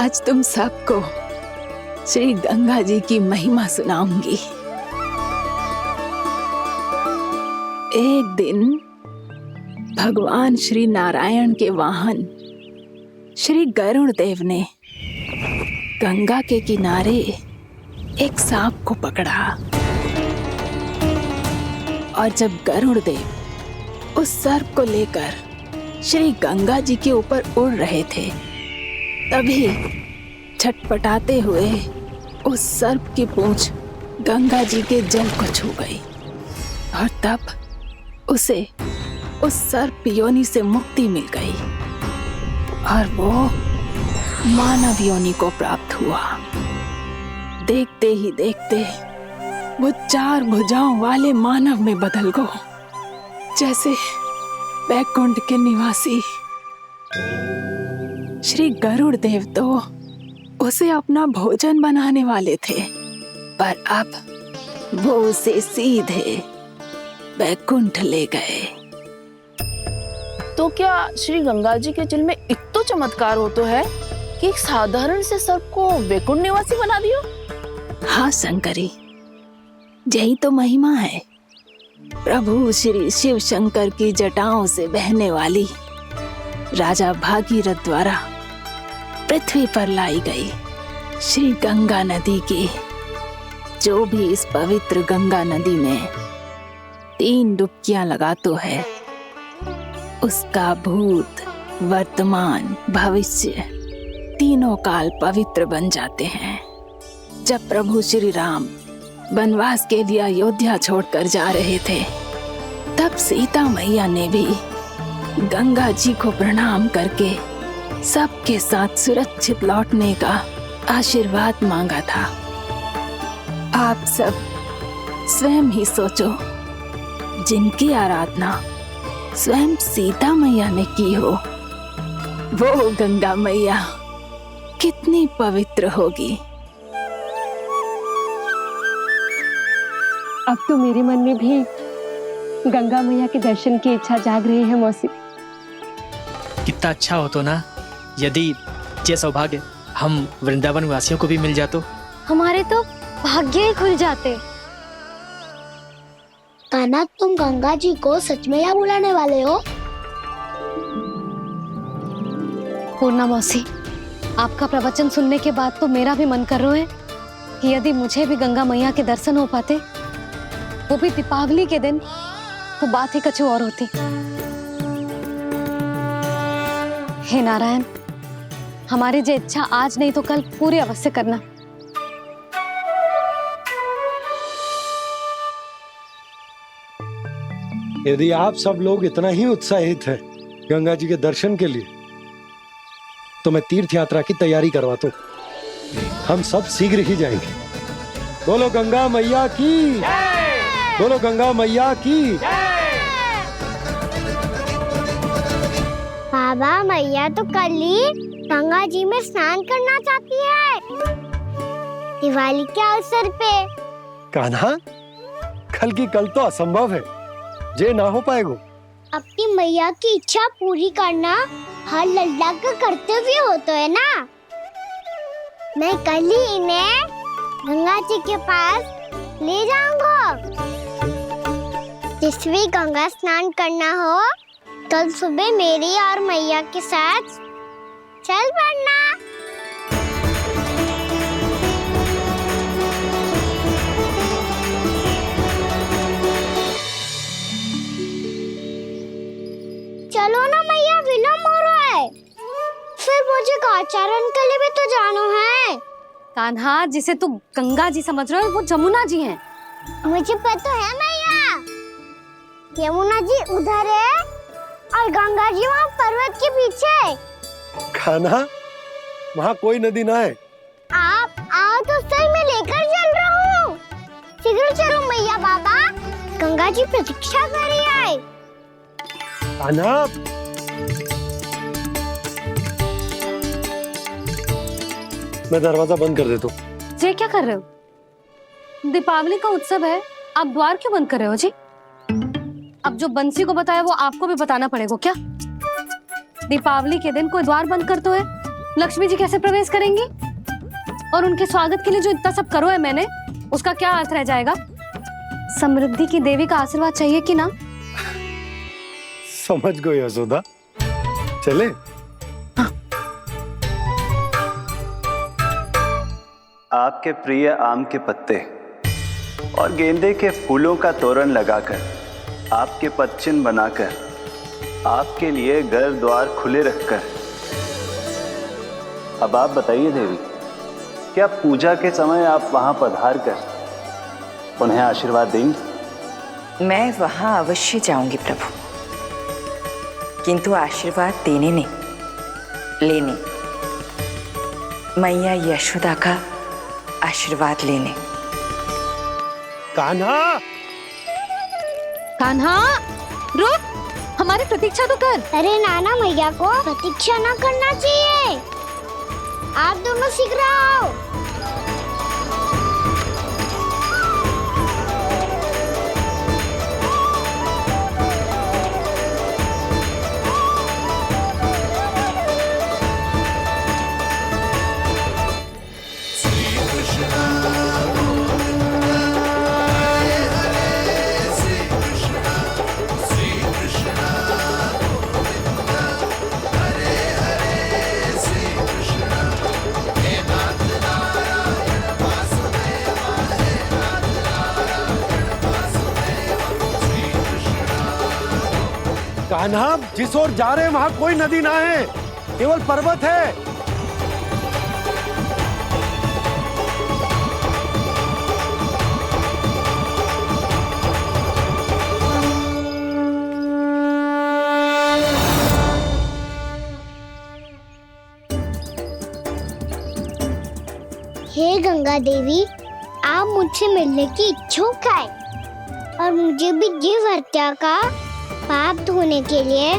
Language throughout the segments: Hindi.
आज तुम सबको श्री गंगा जी की महिमा सुनाऊंगी। एक दिन भगवान श्री नारायण के वाहन श्री गरुड़ देव ने गंगा के किनारे एक सांप को पकड़ा और जब गरुड़ देव उस सर्प को लेकर श्री गंगा जी के ऊपर उड़ रहे थे, तभी छटपटाते हुए उस सर्प की पूंछ गंगा जी के जल को छू गई और तब उसे उस सर्प योनि से मुक्ति मिल गई और वो मानव योनि को प्राप्त हुआ। देखते ही देखते वो 4 भुजाओं वाले मानव में बदल गो, जैसे बैकुंठ के निवासी। श्री गरुड़ देव तो उसे अपना भोजन बनाने वाले थे, पर अब वो उसे सीधे बैकुंठ ले गए। तो क्या श्री गंगा जी के जल में इतना चमत्कार हो तो है कि एक साधारण से सर्प को वैकुंठ निवासी बना दियो? हाँ शंकरी, यही तो महिमा है। प्रभु श्री शिव शंकर की जटाओं से बहने वाली राजा भागीरथ द्वारा पृथ्वी पर लाई गई श्री गंगा नदी की, जो भी इस पवित्र गंगा नदी में 3 डुबकियां लगातो है, उसका भूत, वर्तमान, भविष्य तीनों काल पवित्र बन जाते हैं। जब प्रभु श्री राम वनवास के लिए अयोध्या छोड़कर जा रहे थे, तब सीता मैया ने भी गंगा जी को प्रणाम करके सबके साथ सुरक्षित लौटने का आशीर्वाद मांगा था। आप सब स्वयं ही सोचो, जिनकी आराधना स्वयं सीता मैया ने की हो, वो गंगा मैया कितनी पवित्र होगी। अब तो मेरे मन में भी गंगा मैया के दर्शन की इच्छा जाग रही है मौसी। कितना अच्छा हो तो ना यदि ये सौभाग्य हम वृंदावन वासियों को भी मिल जातो। हमारे तो भाग्य ही खुल जाते। कान्हा, तुम गंगा जी को सच में यहाँ बुलाने वाले हो? पूर्णा मौसी, आपका प्रवचन सुनने के बाद तो मेरा भी मन कर रहा है कि यदि मुझे भी गंगा मैया के दर्शन हो पाते, वो भी दीपावली के दिन, तो बात ही कुछ और होती। हे नारायण, हमारी जो इच्छा आज नहीं तो कल पूरी अवश्य करना। यदि आप सब लोग इतना ही उत्साहित हैं गंगा जी के दर्शन के लिए, तो मैं तीर्थ यात्रा की तैयारी करवाता हूँ। हम सब शीघ्र ही जाएंगे। बोलो गंगा मैया की, बोलो गंगा मैया की। बाबा, मैया तो कल ही गंगा जी में स्नान करना चाहती है, दिवाली के अवसर पे। कान्हा, कल की कल तो असंभव है, जे ना हो पाएगा। अपनी मैया की इच्छा पूरी करना हर लल्ला का कर्तव्य होता है ना। मैं कल ही इन्हें गंगा जी के पास ले जाऊंगा। जिस भी गंगा स्नान करना हो, कल सुबह मेरी और मैया के साथ चल पड़ना। चलो ना मैया, विलम्ब हो रहा है। फिर मुझे गौचारण के लिए भी तो जाना है। कान्हा, जिसे तू गंगा जी समझ रहे हो, वो जमुना जी हैं। मुझे पता है मैया, यमुना जी उधर है और गंगा जी वहाँ पर्वत के पीछे। कान्हा, वहाँ कोई नदी ना है। आप आओ तो सही, मैं लेकर चल रहा हूँ। शीघ्र चलो मैया। बाबा, गंगा जी प्रतीक्षा कर रही है। कान्हा, मैं दरवाजा बंद कर देता हूँ। ये क्या कर रहे हो? दीपावली का उत्सव है, आप द्वार क्यों बंद कर रहे हो जी? अब जो बंसी को बताया वो आपको भी बताना पड़ेगा क्या? दीपावली के दिन कोई द्वार बंद कर तो है? लक्ष्मी जी कैसे प्रवेश करेंगी? और उनके स्वागत के लिए जो इतना सब करो है मैंने, उसका क्या अर्थ रह जाएगा? समृद्धि की देवी का आशीर्वाद चाहिए कि ना? समझ गई यशोदा। चले? आपके प्रिय आम के पत्ते और गेंदे के फूलों का तोरण लगाकर, आपके पदचिन्ह बनाकर, आपके लिए घर द्वार खुले रखकर, अब आप बताइए देवी, क्या पूजा के समय आप वहां पधार कर उन्हें आशीर्वाद देंगी? मैं वहां अवश्य जाऊंगी प्रभु, किंतु आशीर्वाद देने नहीं, लेने, मैया यशोदा का आशीर्वाद लेने। कान्हा! कान्हा, रुक, हमारी प्रतीक्षा तो कर। अरे नाना, मैया को प्रतीक्षा ना करना चाहिए। आप दोनों शीघ्र आओ। कान्हा, जिस ओर जा रहे हैं वहां कोई नदी ना है, केवल पर्वत है। हे गंगा देवी, आप मुझसे मिलने की इच्छुक है और मुझे भी जीव हत्या का पाप धोने के लिए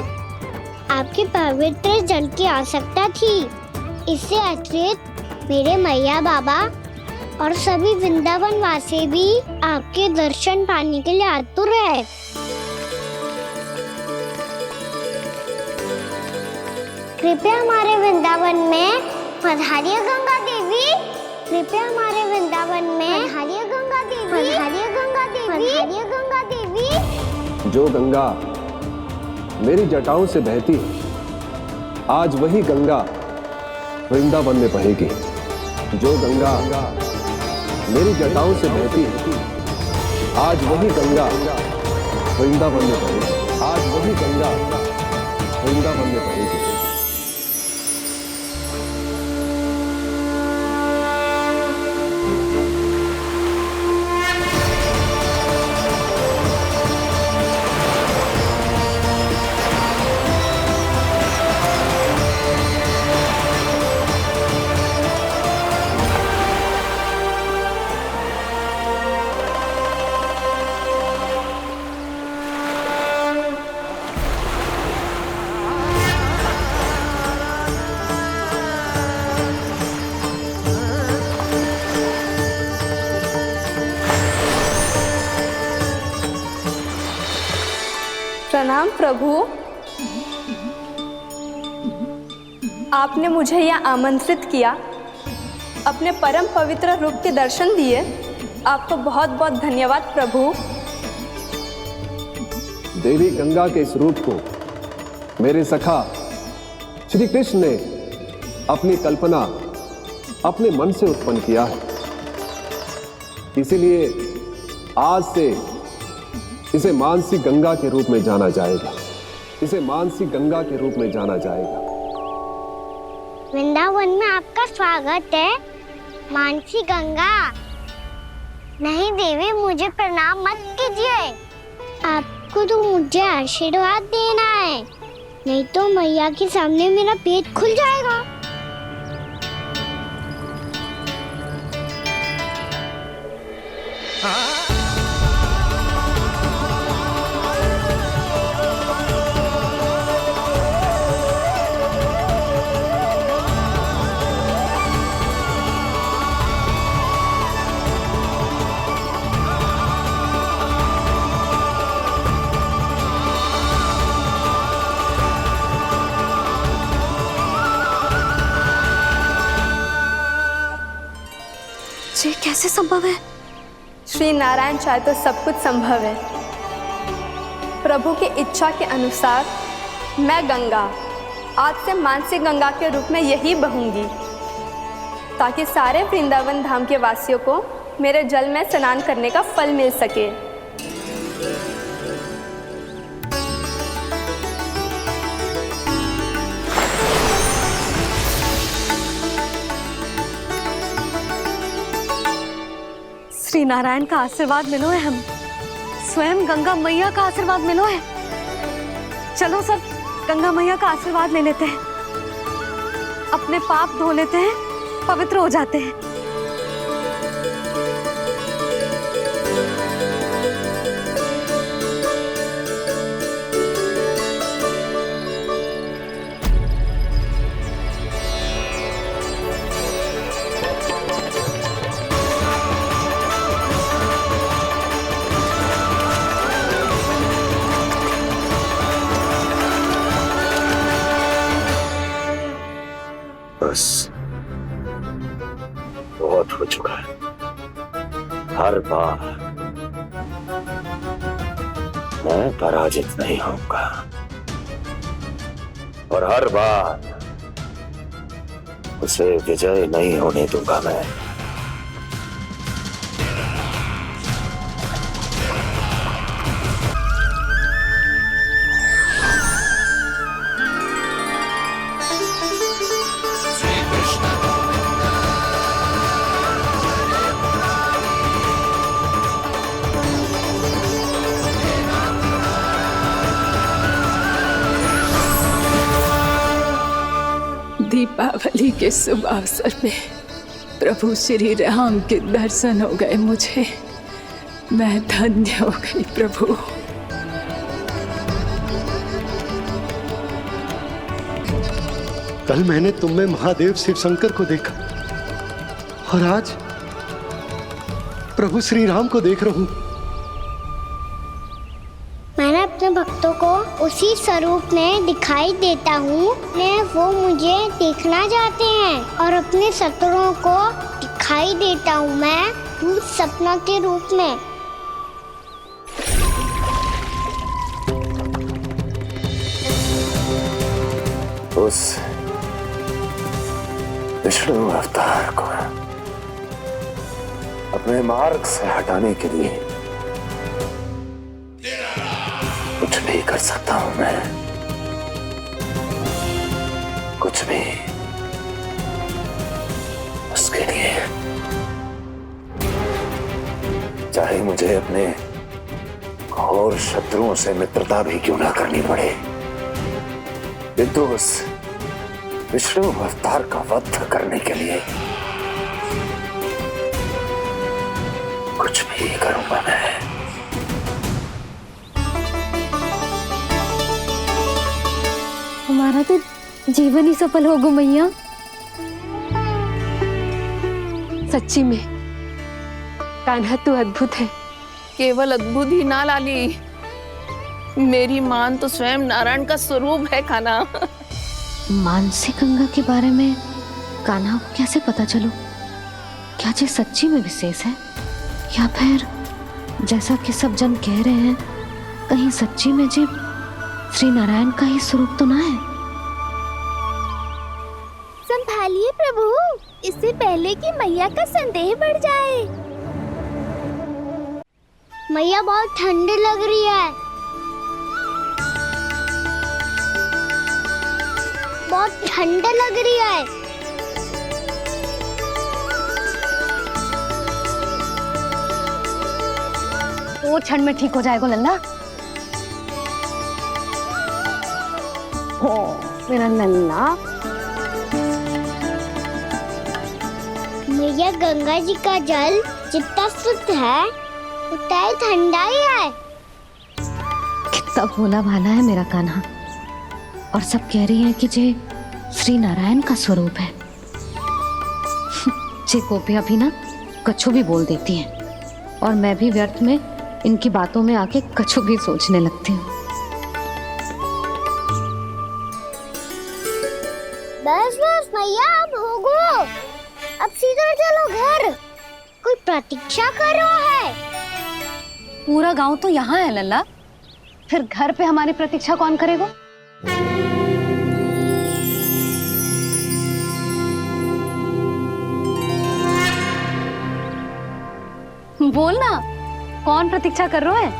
आपके पवित्र जल की आवश्यकता थी। इससे अतिरिक्त मेरे मैया बाबा और सभी वृंदावन वासी भी आपके दर्शन पाने के लिए आतुर है। कृपया हमारे वृंदावन में पधारिए गंगा देवी। कृपया हमारे वृंदावन में पधारिए गंगा देवी। पधारिए गंगा देवी। पधारिए गंगा देवी। जो गंगा मेरी जटाओं से बहती है, आज वही गंगा वृंदावन में बहेगी। जो गंगा मेरी जटाओं से बहती है, आज वही गंगा वृंदावन में बहेगी। आज वही गंगा वृंदावन में बहेगी। प्रणाम प्रभु, आपने मुझे यहाँ आमंत्रित किया, अपने परम पवित्र रूप के दर्शन दिए, आपको बहुत बहुत धन्यवाद प्रभु। देवी गंगा के इस रूप को मेरे सखा श्री कृष्ण ने अपनी कल्पना अपने मन से उत्पन्न किया है। इसीलिए आज से इसे मानसी गंगा के रूप में जाना जाएगा। इसे मानसी गंगा के रूप में जाना जाएगा। वृंदावन में आपका स्वागत है मानसी गंगा। नहीं देवी, मुझे प्रणाम मत कीजिए। आपको तो मुझे आशीर्वाद देना है, नहीं तो मैया के सामने मेरा पेट खुल जाएगा। ये कैसे संभव है? श्री नारायण चाहे तो सब कुछ संभव है। प्रभु की इच्छा के अनुसार मैं गंगा आज से मानसी गंगा के रूप में यही बहूंगी, ताकि सारे वृंदावन धाम के वासियों को मेरे जल में स्नान करने का फल मिल सके। श्री नारायण का आशीर्वाद मिलो है, हम स्वयं गंगा मैया का आशीर्वाद मिलो है। चलो सब गंगा मैया का आशीर्वाद ले लेते हैं, अपने पाप धो लेते हैं, पवित्र हो जाते हैं। बस बहुत हो चुका है। हर बार मैं पराजित नहीं होऊंगा और हर बार उसे विजय नहीं होने दूंगा मैं। दीपावली के शुभ अवसर पे प्रभु श्री राम के दर्शन हो गए मुझे। मैं धन्य हो गई प्रभु। कल मैंने तुम में महादेव शिव शंकर को देखा और आज प्रभु श्री राम को देख रहा हूं। मैंने अपने भक्तों को उसी स्वरूप में दिखाई देता हूँ। वो मुझे देखना चाहते हैं और अपने शत्रुओं को दिखाई देता हूँ मैं भूत सपना के रूप में। उस विष्णु अवतार को अपने मार्ग से हटाने के लिए कुछ भी कर सकता हूं मैं, कुछ भी। उसके लिए चाहे मुझे अपने घोर शत्रुओं से मित्रता भी क्यों ना करनी पड़े, किंतु उस विष्णु अवतार का वध करने के लिए कुछ भी करूंगा मैं। हमारा तो जीवन ही सफल होगा मैया। सच्ची में कान्हा तू अद्भुत है। केवल अद्भुत ही ना लाली, मेरी मान तो स्वयं नारायण का स्वरूप है कान्हा। मानसी गंगा के बारे में कान्हा को कैसे पता चलो? क्या ये सच्ची में विशेष है या फिर जैसा कि सब जन कह रहे हैं कहीं सच्ची में जी श्री नारायण का ही स्वरूप तो ना है? संभालिए प्रभु, इससे पहले कि मैया का संदेह बढ़ जाए। मैया बहुत ठंडी लग रही है, बहुत ठंडा लग रही है। वो क्षण में ठीक हो जाएगा लल्ला। मेरा लल्ला। मैया गंगा जी का जल जितना शुद्ध है उतना ही ठंडा ही है। कितना भोला भाला है मेरा कान्हा। और सब कह रही हैं कि ये श्री नारायण का स्वरूप है। ये गोपियां भी ना कछु भी बोल देती हैं और मैं भी व्यर्थ में इनकी बातों में आके कछु भी सोचने लगती हूँ। बस बस मैया, अब होगो, अब सीधा चलो घर। प्रतीक्षा कर रहा है। पूरा गांव तो यहाँ है लल्ला, फिर घर पे हमारी प्रतीक्षा कौन करेगा? बोल ना, कौन प्रतीक्षा कर रहा है?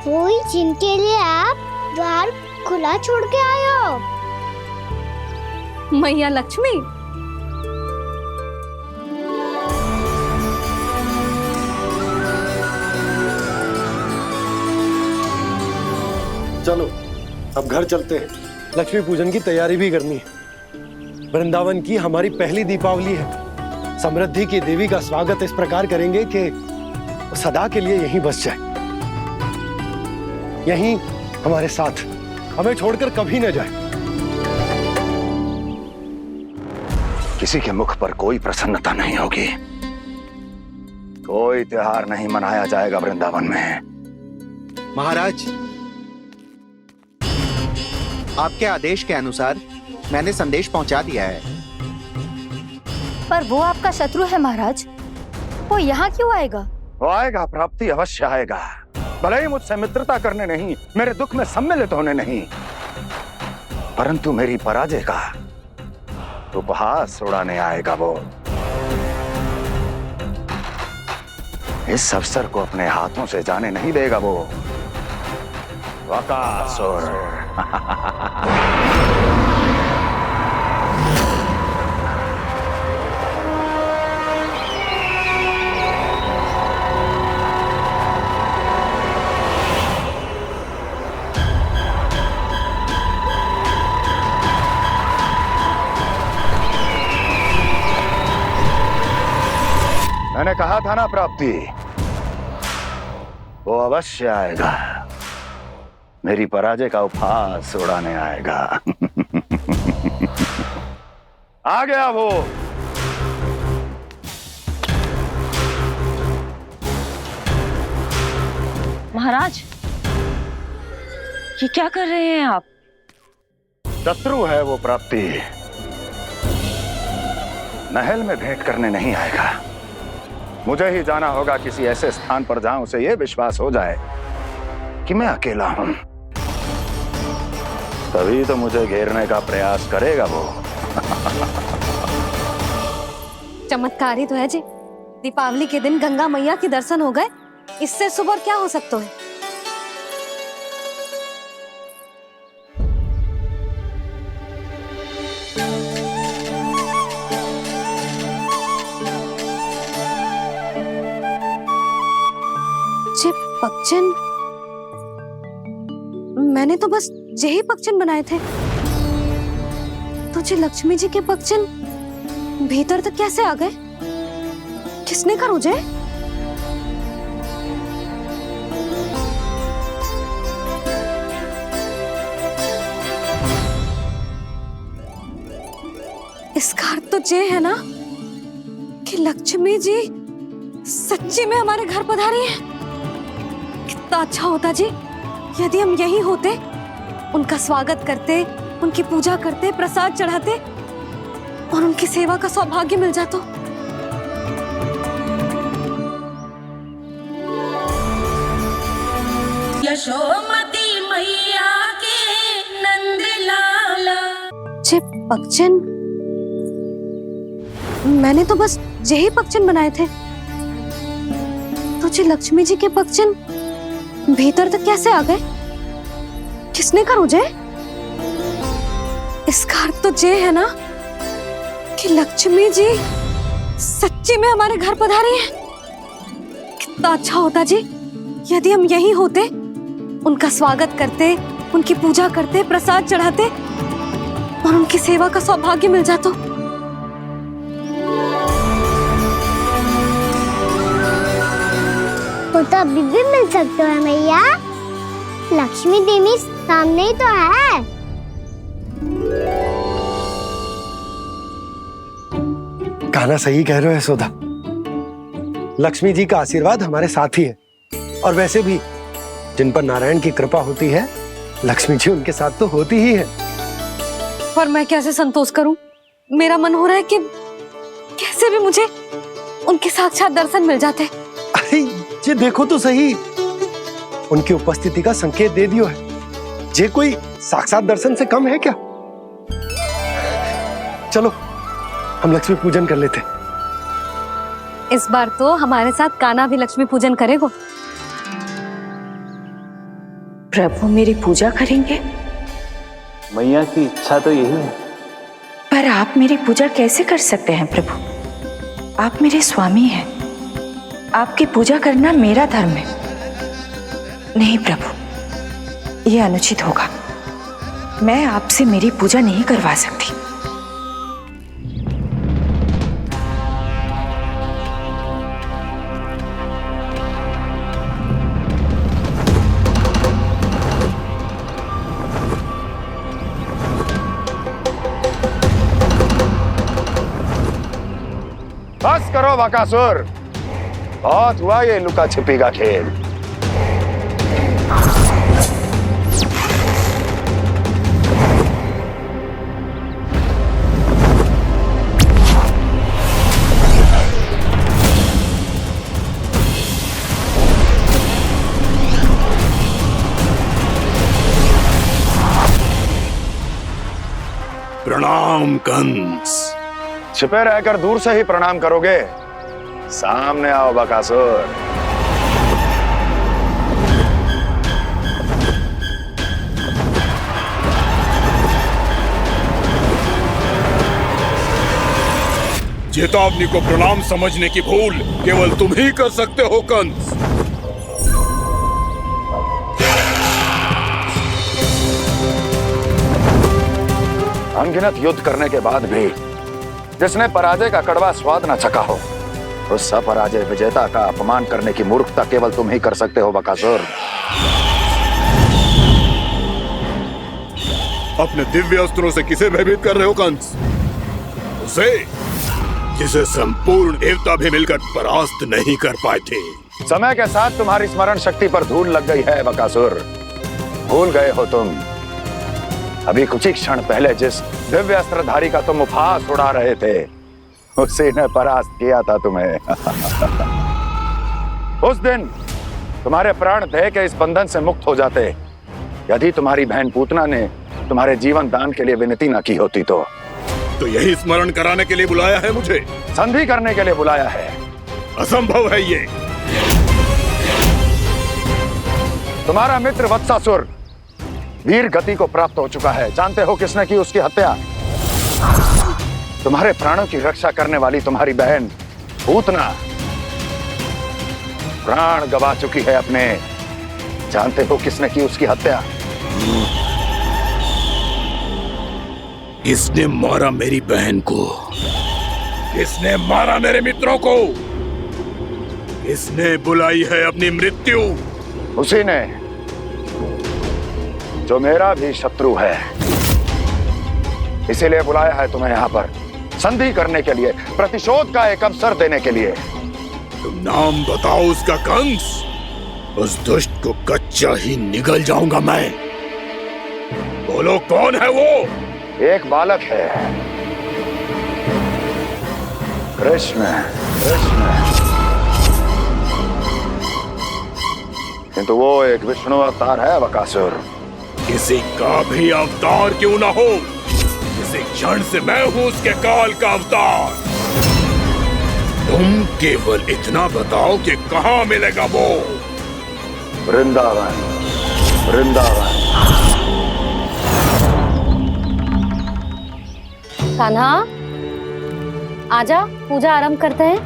वही जिनके लिए आप द्वार खुला छोड़ के आए हो। मैया लक्ष्मी। चलो अब घर चलते हैं, लक्ष्मी पूजन की तैयारी भी करनी है। वृंदावन की हमारी पहली दीपावली है। समृद्धि की देवी का स्वागत इस प्रकार करेंगे कि वो सदा के लिए यहीं बस जाए, यहीं हमारे साथ, हमें छोड़कर कभी न जाए। किसी के मुख पर कोई प्रसन्नता नहीं होगी, कोई त्योहार नहीं मनाया जाएगा वृंदावन में। महाराज, आपके आदेश के अनुसार मैंने संदेश पहुंचा दिया है। पर वो आपका शत्रु है महाराज, वो यहाँ क्यों आएगा? वो आएगा, प्राप्ति अवश्य आएगा। भले ही मुझसे मित्रता करने नहीं, मेरे दुख में सम्मिलित होने नहीं, परंतु मेरी पराजय का उपहास उड़ाने आएगा वो। इस अवसर को अपने हाथों से जाने नहीं देगा वो। वकासुर। मैंने कहा था ना प्राप्ति, वो अवश्य आएगा, मेरी पराजय का उपहास उड़ाने आएगा। आ गया वो। महाराज, ये क्या कर रहे हैं आप? शत्रु है वो प्राप्ति, महल में भेंट करने नहीं आएगा। मुझे ही जाना होगा किसी ऐसे स्थान पर जहां उसे यह विश्वास हो जाए कि मैं अकेला हूं, तभी तो मुझे घेरने का प्रयास करेगा वो। चमत्कार ही तो है जी, दीपावली के दिन गंगा मैया के दर्शन हो गए, इससे सुपर क्या हो सकता है? पक्षन, मैंने तो बस यही पक्षन बनाए थे, तुझे लक्ष्मी जी के पक्षन भीतर तक कैसे आ गए? किसने कर मुझे? इसका अर्थ तो ये है ना कि लक्ष्मी जी सच्ची में हमारे घर पधारी है। कितना अच्छा होता जी यदि हम यहीं होते, उनका स्वागत करते, उनकी पूजा करते, प्रसाद चढ़ाते और उनकी सेवा का सौभाग्य मिल जाता। यशोमती मैया के नंद लाला। पक्षन, मैंने तो बस यही पक्षन बनाए थे, तुझे लक्ष्मी जी के पक्षन भीतर तक कैसे आ गए? किसने कर मुझे? इसका अर्थ तो ये है ना कि लक्ष्मी जी सच्ची में हमारे घर पधारी है। कितना अच्छा होता जी यदि हम यहीं होते, उनका स्वागत करते, उनकी पूजा करते, प्रसाद चढ़ाते और उनकी सेवा का सौभाग्य मिल जाता। वो तो अभी भी मिल सकते हैं मैया, लक्ष्मी देवी सामने ही तो है। कहना सही कह रहे हो यशोदा, लक्ष्मी जी का आशीर्वाद हमारे साथ ही है, और वैसे भी जिन पर नारायण की कृपा होती है, लक्ष्मी जी उनके साथ तो होती ही है। पर मैं कैसे संतोष करूं? मेरा मन हो रहा है कि कैसे भी मुझे उनके साक्षात दर्शन मिल जाते। अरे ये देखो तो सही, उनकी उपस्थिति का संकेत दे दियो है। ये कोई साक्षात दर्शन से कम है क्या? चलो हम लक्ष्मी पूजन कर लेते। इस बार तो हमारे साथ कान्हा भी लक्ष्मी पूजन करेगा। प्रभु मेरी पूजा करेंगे? मैया की इच्छा तो यही है। पर आप मेरी पूजा कैसे कर सकते हैं प्रभु? आप मेरे स्वामी हैं, आपकी पूजा करना मेरा धर्म है। नहीं प्रभु, यह अनुचित होगा। मैं आपसे मेरी पूजा नहीं करवा सकती। बस करो बकासुर, बहुत हुआ ये लुका छिपी का खेल। प्रणाम कंस। छिपे रहकर दूर से ही प्रणाम करोगे? सामने आओ बकासुर। चेतावनी को प्रणाम समझने की भूल केवल तुम ही कर सकते हो कंस। अनगिनत युद्ध करने के बाद भी जिसने पराजय का कड़वा स्वाद न चखा हो, उस अपराजय विजेता का अपमान करने की मूर्खता केवल तुम ही कर सकते हो बकासुर। अपने दिव्य अस्त्रों से किसे भयभीत कर रहे हो कंस? उसे जिसे संपूर्ण देवता भी मिलकर परास्त नहीं कर पाए थे। समय के साथ तुम्हारी स्मरण शक्ति पर धूल लग गई है बकासुर। भूल गए हो तुम अभी कुछ ही क्षण पहले जिस दिव्य अस्त्रधारी का तुम उपहास उड़ा रहे थे, उसी ने परास्त किया था तुम्हें। उस दिन तुम्हारे प्राण देह के इस बंधन से मुक्त हो जाते यदि तुम्हारी बहन पूतना ने तुम्हारे जीवन दान के लिए विनती न की होती तो यही स्मरण कराने के लिए बुलाया है मुझे? संधि करने के लिए बुलाया है। असंभव है ये। तुम्हारा मित्र वत्सासुर वीर गति को प्राप्त हो चुका है। जानते हो किसने की उसकी हत्या? तुम्हारे प्राणों की रक्षा करने वाली तुम्हारी बहन पूतना प्राण गवा चुकी है अपने। जानते हो किसने की उसकी हत्या? किसने मारा मेरी बहन को? किसने मारा मेरे मित्रों को? किसने बुलाई है अपनी मृत्यु? उसी ने जो मेरा भी शत्रु है। इसीलिए बुलाया है तुम्हें यहाँ पर संधि करने के लिए, प्रतिशोध का एक अवसर देने के लिए। तुम नाम बताओ उसका कंस। उस दुष्ट को कच्चा ही निगल जाऊंगा मैं। बोलो कौन है वो? एक बालक है, कृष्ण। किंतु वो एक विष्णु अवतार है बकासुर। किसी का भी अवतार क्यों ना हो, इसी क्षण से मैं हूं उसके काल का अवतार। तुम केवल इतना बताओ कि कहां मिलेगा वो? वृंदावन। कान्हा, आजा, पूजा आरंभ करते हैं।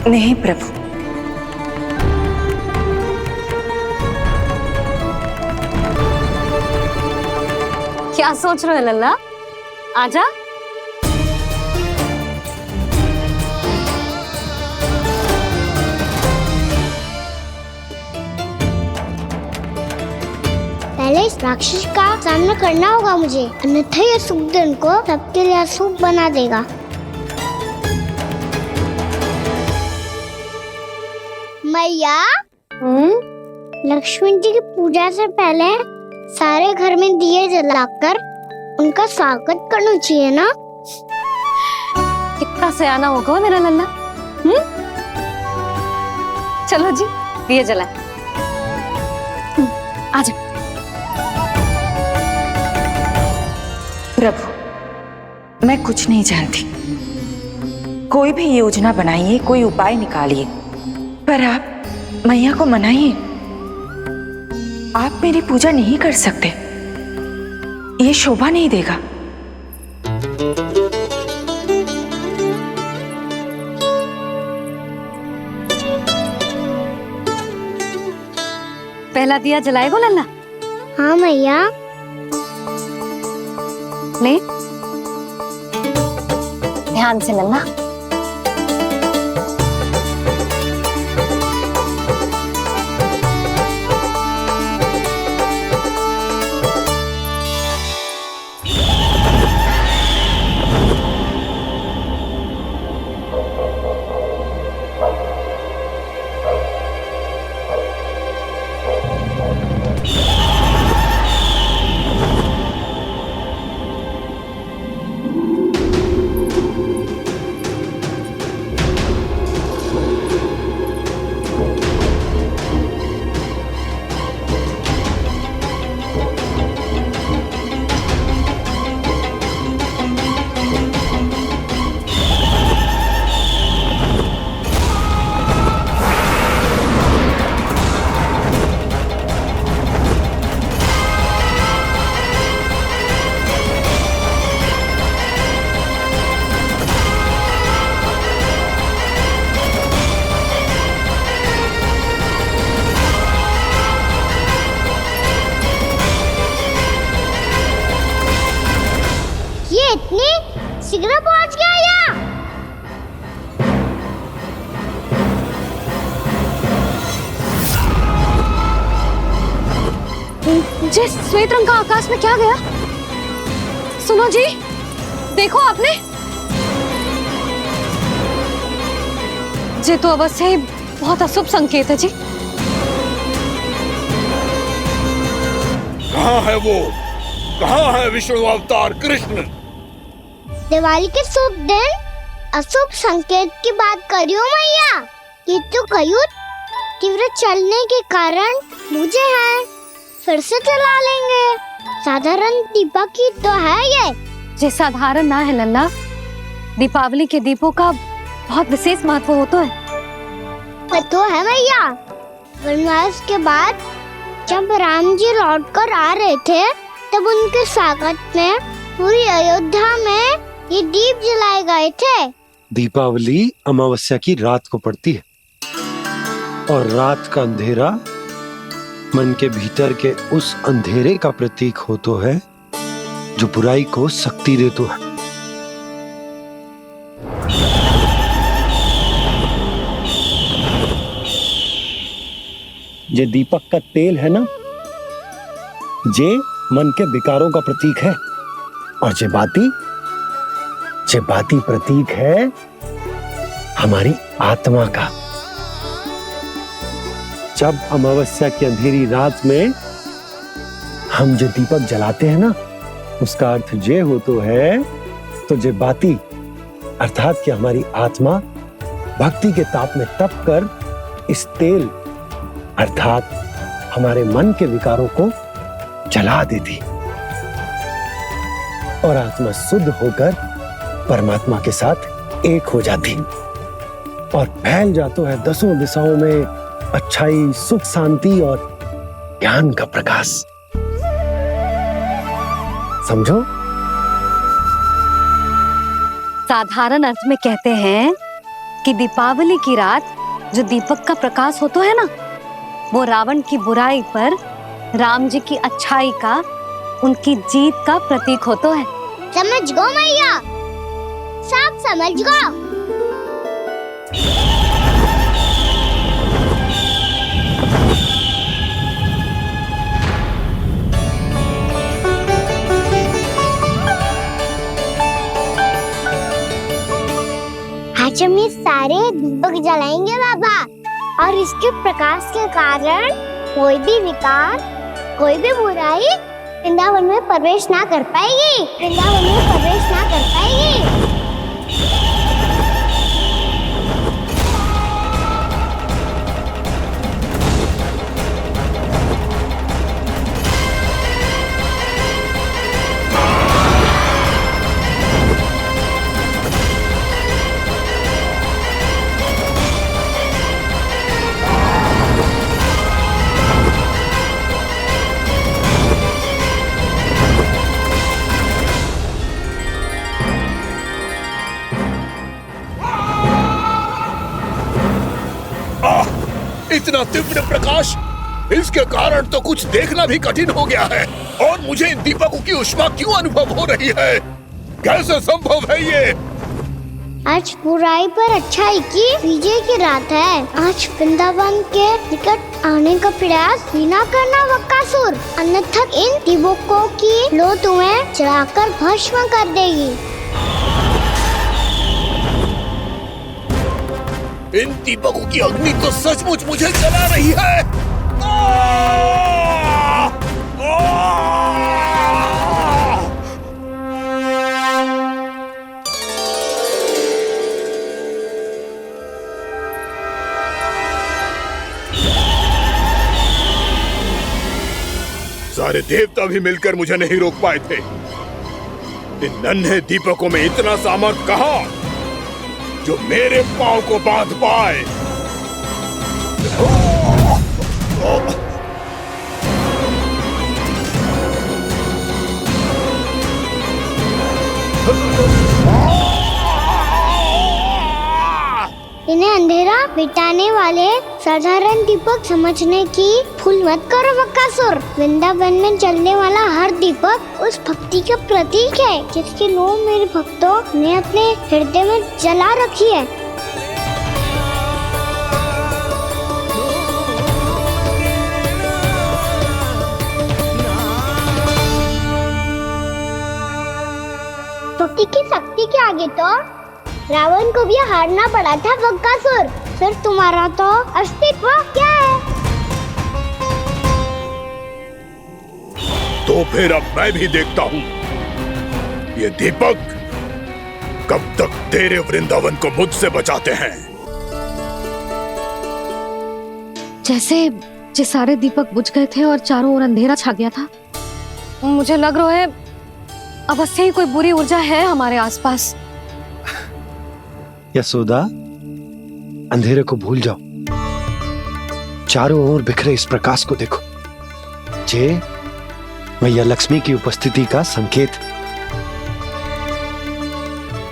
नहीं प्रभु, क्या सोच रहे हो लल्ला? आजा। पहले इस राक्षस का सामना करना होगा मुझे, अन्यथा ये शुभ दिन को सबके लिए अशुभ बना देगा। मैया, लक्ष्मी जी की पूजा से पहले सारे घर में दिए जलाकर उनका स्वागत करना चाहिए ना? कितना सयाना होगा मेरा लल्ला। चलो जी दिए जलाए। आ जाओ। प्रभु मैं कुछ नहीं जानती, कोई भी योजना बनाइए, कोई उपाय निकालिए, पर आप मैया को मनाइए। आप मेरी पूजा नहीं कर सकते, ये शोभा नहीं देगा। पहला दिया जलाएगो लल्ला? हाँ मैया। ले ध्यान से लल्ला। शीघ्र पहुंच गया यहाँ। जी श्वेत रंग का आकाश में क्या गया? सुनो जी, देखो आपने, ये तो अवश्य ही बहुत अशुभ संकेत है जी। कहाँ है वो? कहाँ है विष्णु अवतार कृष्ण? दिवाली के शुभ दिन अशुभ संकेत की बात करियो मैया। ये तो कयूत तीव्र चलने के कारण मुझे है, फिर से चला लेंगे। साधारण दीपक ही तो है ये साधारण ना है लल्ला, दीपावली के दीपों का बहुत विशेष महत्व होता है। तो है मैया, वनवास के बाद जब राम जी लौट कर आ रहे थे तब उनके स्वागत में पूरी अयोध्या में ये दीप जलाए गए थे। दीपावली अमावस्या की रात को पड़ती है और रात का अंधेरा मन के भीतर के उस अंधेरे का प्रतीक हो तो है जो बुराई को शक्ति दे तो है। ये दीपक का तेल है ना, जे मन के विकारों का प्रतीक है, और जे बाती प्रतीक है हमारी आत्मा का। जब अमावस्या की अंधेरी रात में हम जो दीपक जलाते हैं ना, उसका अर्थ ये हो तो है, तो जे बाती अर्थात कि हमारी आत्मा भक्ति के ताप में तप कर इस तेल अर्थात हमारे मन के विकारों को जला देती और आत्मा शुद्ध होकर परमात्मा के साथ एक हो जाती और फैल जाता है दसों दिशाओं में अच्छाई, सुख, शांति और ज्ञान का प्रकाश। समझो? साधारण अर्थ में कहते हैं कि दीपावली की रात जो दीपक का प्रकाश होता है ना, वो रावण की बुराई पर राम जी की अच्छाई का, उनकी जीत का प्रतीक होता है। समझ गो मैया, सब समझ गो। आज हम ये सारे दीपक जलाएंगे बाबा, और इसके प्रकाश के कारण कोई भी विकार, कोई भी बुराई वृंदावन में प्रवेश ना कर पाएगी, वृंदावन में प्रवेश ना कर पाएगी। इतना तीव्र प्रकाश, इसके कारण तो कुछ देखना भी कठिन हो गया है। और मुझे इन दीपकों की ऊष्मा क्यों अनुभव हो रही है? कैसे संभव है ये? आज बुराई पर अच्छाई की विजय की रात है। आज वृंदावन के निकट आने का प्रयास भी ना करना बकासुर, अन्यथा इन दीपकों की लो तुम्हें जलाकर भस्म कर देगी। इन दीपकों की अग्नि तो सचमुच मुझे जला रही है। सारे देवता भी मिलकर मुझे नहीं रोक पाए थे। इन नन्हे दीपकों में इतना सामर्थ कहां जो मेरे पांव को बांध पाए। इन्हें अंधेरा मिटाने वाले साधारण दीपक समझने की भूल मत करो बकासुर। वृंदावन में जलने वाला हर दीपक उस भक्ति का प्रतीक है जिसकी लो मेरे भक्तों ने अपने हृदय में जला रखी है। भक्ति की शक्ति के आगे तो रावण को भी हारना पड़ा था बकासुर। फिर तुम्हारा तो अस्तित्व क्या है? तो फिर अब मैं भी देखता हूँ ये दीपक कब तक तेरे वृंदावन को मुझसे बचाते हैं। जैसे ये सारे दीपक बुझ गए थे और चारों ओर अंधेरा छा गया था, मुझे लग रहा है अवश्य ही कोई बुरी ऊर्जा है हमारे आसपास। यशोदा, अंधेरे को भूल जाओ, चारों ओर बिखरे इस प्रकाश को देखो। जे मैया लक्ष्मी की उपस्थिति का संकेत,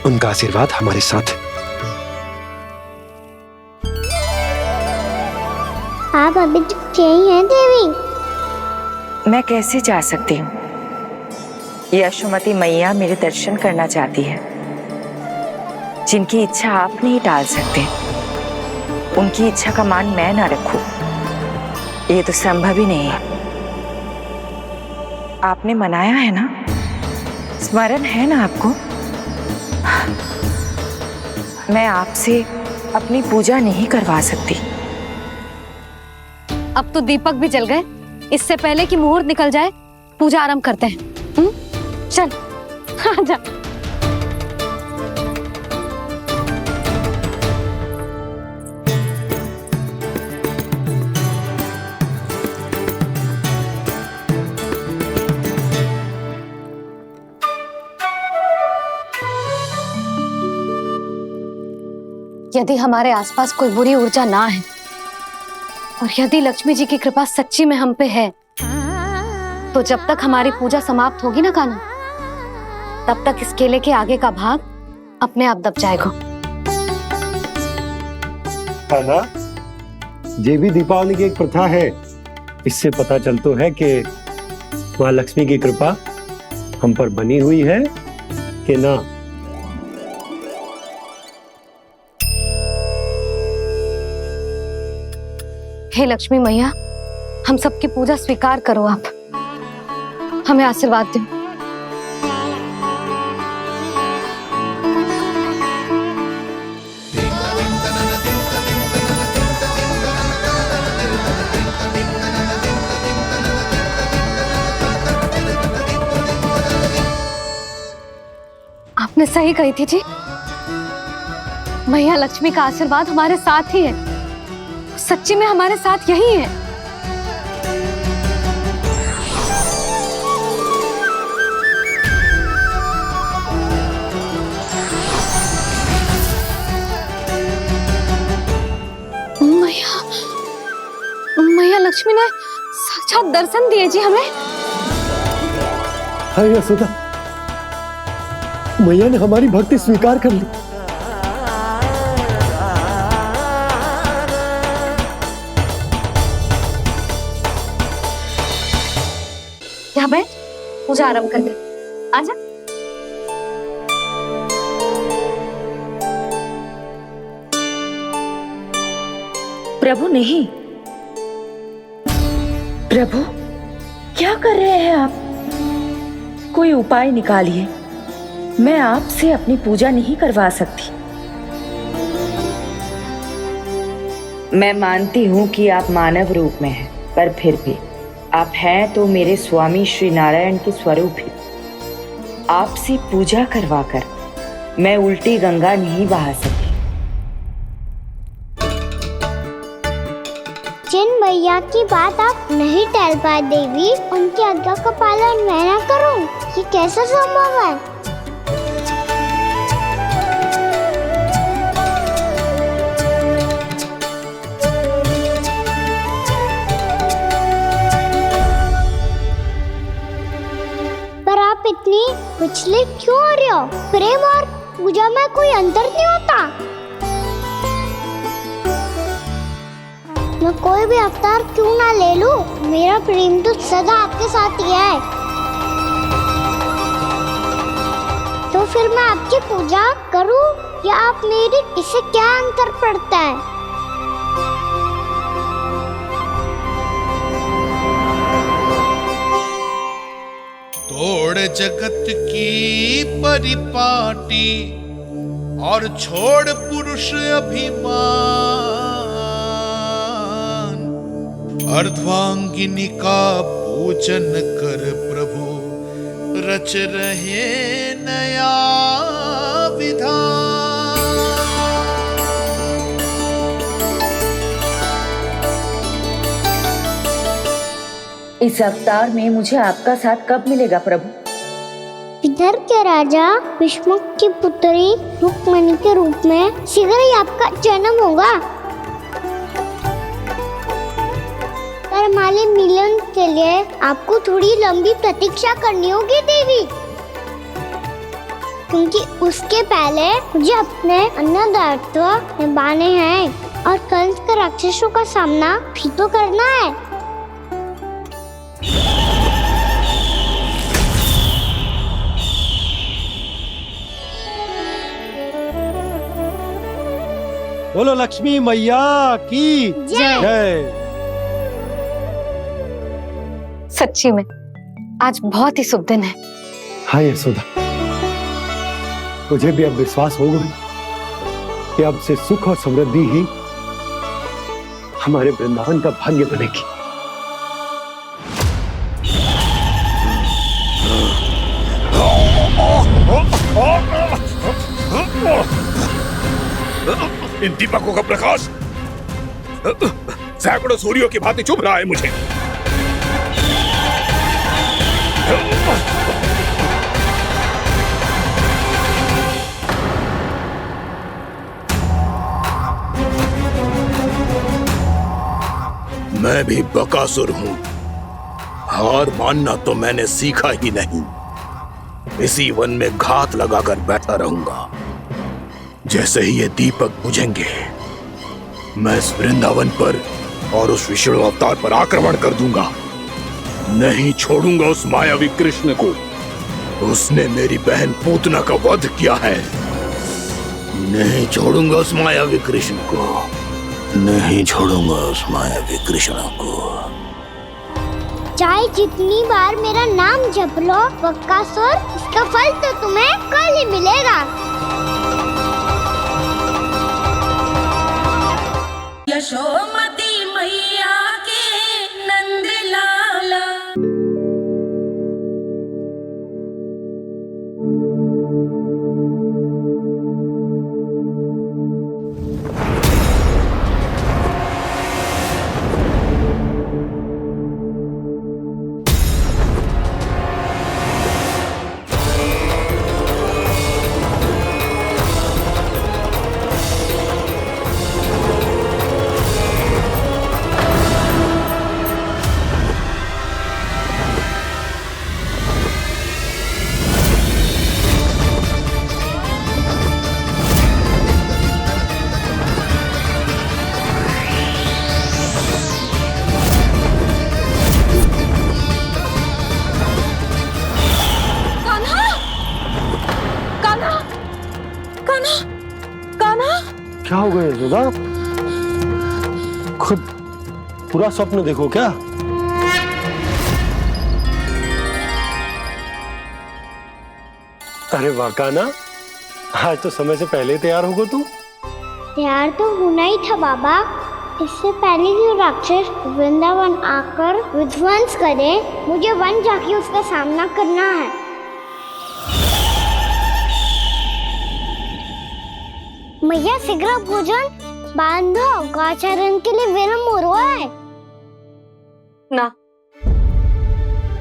उनका आशीर्वाद हमारे साथ है। आप अभी तक यही हैं देवी? मैं कैसे जा सकती हूँ? यशोमती मैया मेरे दर्शन करना चाहती है। जिनकी इच्छा आप नहीं टाल सकते, उनकी इच्छा का मान मैं ना रखूं, ये तो संभव ही नहीं है। आपने मनाया है ना, स्मरण है ना आपको? मैं आपसे अपनी पूजा नहीं करवा सकती। अब तो दीपक भी जल गए, इससे पहले कि मुहूर्त निकल जाए पूजा आरंभ करते हैं। चल आजा। यदि हमारे आसपास कोई बुरी ऊर्जा ना है और यदि लक्ष्मी जी की कृपा सच्ची में हम पे है, तो जब तक हमारी पूजा समाप्त होगी ना कान्हा, तब तक इस केले के आगे का भाग अपने आप दब जाएगा। ना, ये भी दीपावली की एक प्रथा है। इससे पता चलता है कि माँ लक्ष्मी की कृपा हम पर बनी हुई है कि ना। हे लक्ष्मी मैया, हम सबकी पूजा स्वीकार करो, आप हमें आशीर्वाद दो। आपने सही कही थी जी, मैया लक्ष्मी का आशीर्वाद हमारे साथ ही है। सच्ची में हमारे साथ यही है। मैया लक्ष्मी ने साक्षात दर्शन दिए जी हमें। हाय यशोदा, मैया ने हमारी भक्ति स्वीकार कर ली। बैठ, पूजा आरंभ कर दे। आजा। प्रभु नहीं, प्रभु क्या कर रहे हैं आप? कोई उपाय निकालिए, मैं आपसे अपनी पूजा नहीं करवा सकती। मैं मानती हूँ कि आप मानव रूप में हैं, पर फिर भी आप हैं तो मेरे स्वामी श्री नारायण के स्वरूप ही। आपसे पूजा करवाकर मैं उल्टी गंगा नहीं बहा सकती। जिन भैया की बात आप नहीं टल पाए देवी, उनकी आज्ञा का पालन मैं ना करूं, ये कैसा संभव है? पर आप इतनी विचलित क्यों हो रहे हो? प्रेम और पूजा में कोई अंतर नहीं होता। मैं कोई भी अवतार क्यों ना ले लूं, मेरा प्रेम तो सदा आपके साथ ही है। तो फिर मैं आपकी पूजा करूं या आप मेरी, इससे क्या अंतर पड़ता है? तोड़ जगत की परिपाटी और छोड़ पुरुष अभिमान, अर्धांगिनी का पूजन कर प्रभु रच रहे नया विधान। इस अवतार में मुझे आपका साथ कब मिलेगा प्रभु? विदर्भ के राजा भीष्मक की पुत्री रुक्मणी के रूप में शीघ्र ही आपका जन्म होगा। पर हमारे मिलन के लिए आपको थोड़ी लंबी प्रतीक्षा करनी होगी देवी, क्योंकि उसके पहले मुझे अपने अन्य दायित्व निभाने हैं और कंस के राक्षसों का सामना भी तो करना है। बोलो लक्ष्मी मैया की जय। सच्ची में आज बहुत ही शुभ दिन है। हाँ यशोदा, मुझे भी अब विश्वास हो गया कि अब से सुख और समृद्धि ही हमारे वृंदावन का भाग्य बनेगी। इन दीपकों का प्रकाश सैकड़ों सूर्यों की भांति चुभ रहा है मुझे। मैं भी बकासुर हूं, हार मानना तो मैंने सीखा ही नहीं। इसी वन में घात लगाकर बैठा रहूंगा। जैसे ही ये दीपक बुझेंगे, मैं इस वृंदावन पर और उस विष्णु अवतार पर आक्रमण कर दूंगा। नहीं छोड़ूंगा उस मायावी कृष्ण को। उसने मेरी बहन पूतना का वध किया है। नहीं छोड़ूंगा उस मायावी कृष्ण को। नहीं छोड़ूंगा उस मायावी कृष्ण को। चाहे जितनी बार मेरा नाम जप लो बकासुर, इसका फल तो तुम्हें कल ही मिलेगा। यशोमती मैया के नंद लाला। क्या हो गया यशोदा? खुद पूरा स्वप्न देखो क्या? अरे वाकाना, आज तो समय से पहले तैयार हो गो तू। तैयार तो होना ही था बाबा। इससे पहले कि राक्षस वृंदावन आकर विध्वंस करे, मुझे वन जाके उसका सामना करना है। मैया शीघ्र भोजन बांधो, गौचरण के लिए विलंब हो रहा है। ना,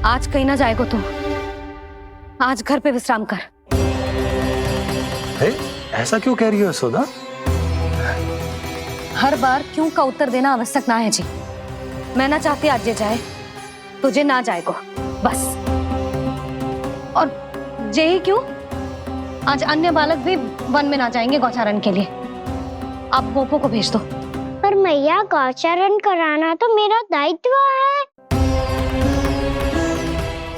आज कहीं ना जाएगो तुम। आज घर पे विश्राम कर। ऐसा क्यों कह रही हो यशोदा? हर बार क्यों का उत्तर देना आवश्यक ना है जी। मैं ना चाहती आज ये जाए, तुझे ना जाएगो बस। और यही क्यों, आज अन्य बालक भी वन में ना जाएंगे गौचारण के लिए। आप गोपो को भेज दो। पर मैया गौचरण कराना तो मेरा दायित्व है।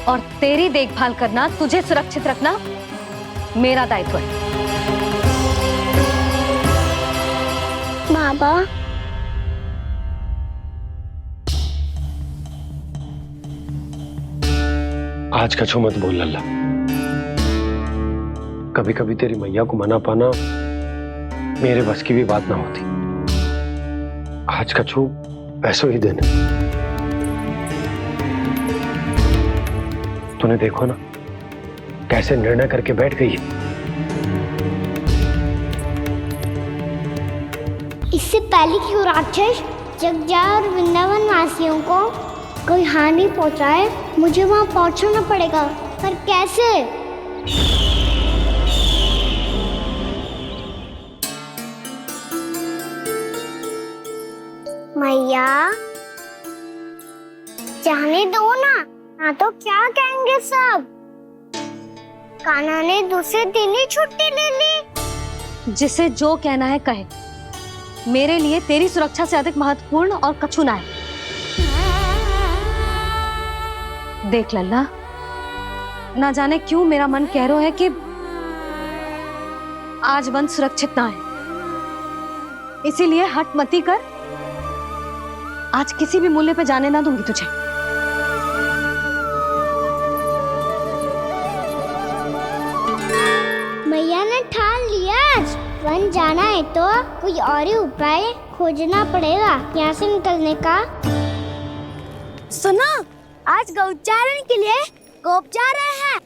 और तेरी देखभाल करना, तुझे सुरक्षित रखना मेरा दायित्व है। बाबा, आज कछु मत बोल लल्ला। कभी कभी तेरी मैया को मना पाना मेरे बस की भी बात ना होती। आज कछु पैसों ही देने। तूने देखो ना कैसे निर्णय करके बैठ गई है। इससे पहले कि वो राक्षस जगजा और वृंदावन वासियों को कोई हानि पहुंचाए, मुझे वहां पहुंचना पड़ेगा। पर कैसे? मैया, जाने दो ना तो क्या कहेंगे सब। कान्हा ने दूसरे दिन ही छुट्टी ले ली। जिसे जो कहना है कहे। मेरे लिए तेरी सुरक्षा से अधिक महत्वपूर्ण और कछु ना है। देख लल्ला, ना जाने क्यों मेरा मन कह रहा है कि आज वन सुरक्षित ना है। इसीलिए हट मती कर। आज किसी भी मूल्य पे जाने ना दूंगी तुझे। मैया ने ठान लिया, आज वन जाना है तो कोई और ही उपाय खोजना पड़ेगा यहाँ से निकलने का। सुनो, आज गौचारण के लिए गोप जा रहे हैं।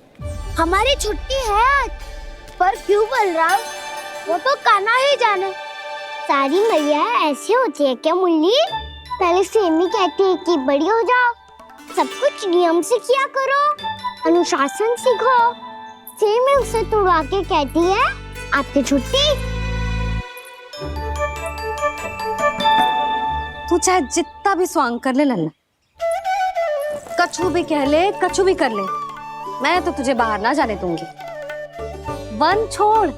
हमारी छुट्टी है आज। पर क्यों बलराम? वो तो कान्हा ही जाने। सारी मैया ऐसी होती है क्या मुन्नी? पहले सेमी कहती है कि बड़ी हो जाओ, सब कुछ नियम से किया करो, अनुशासन सीखो। सेमी उसे तुड़वा के कहती है आपकी छुट्टी। तू चाहे जितना भी स्वांग कर ले लल्ला, कछु भी कह ले, कछु भी कर ले, मैं तो तुझे बाहर ना जाने दूंगी। वन छोड़,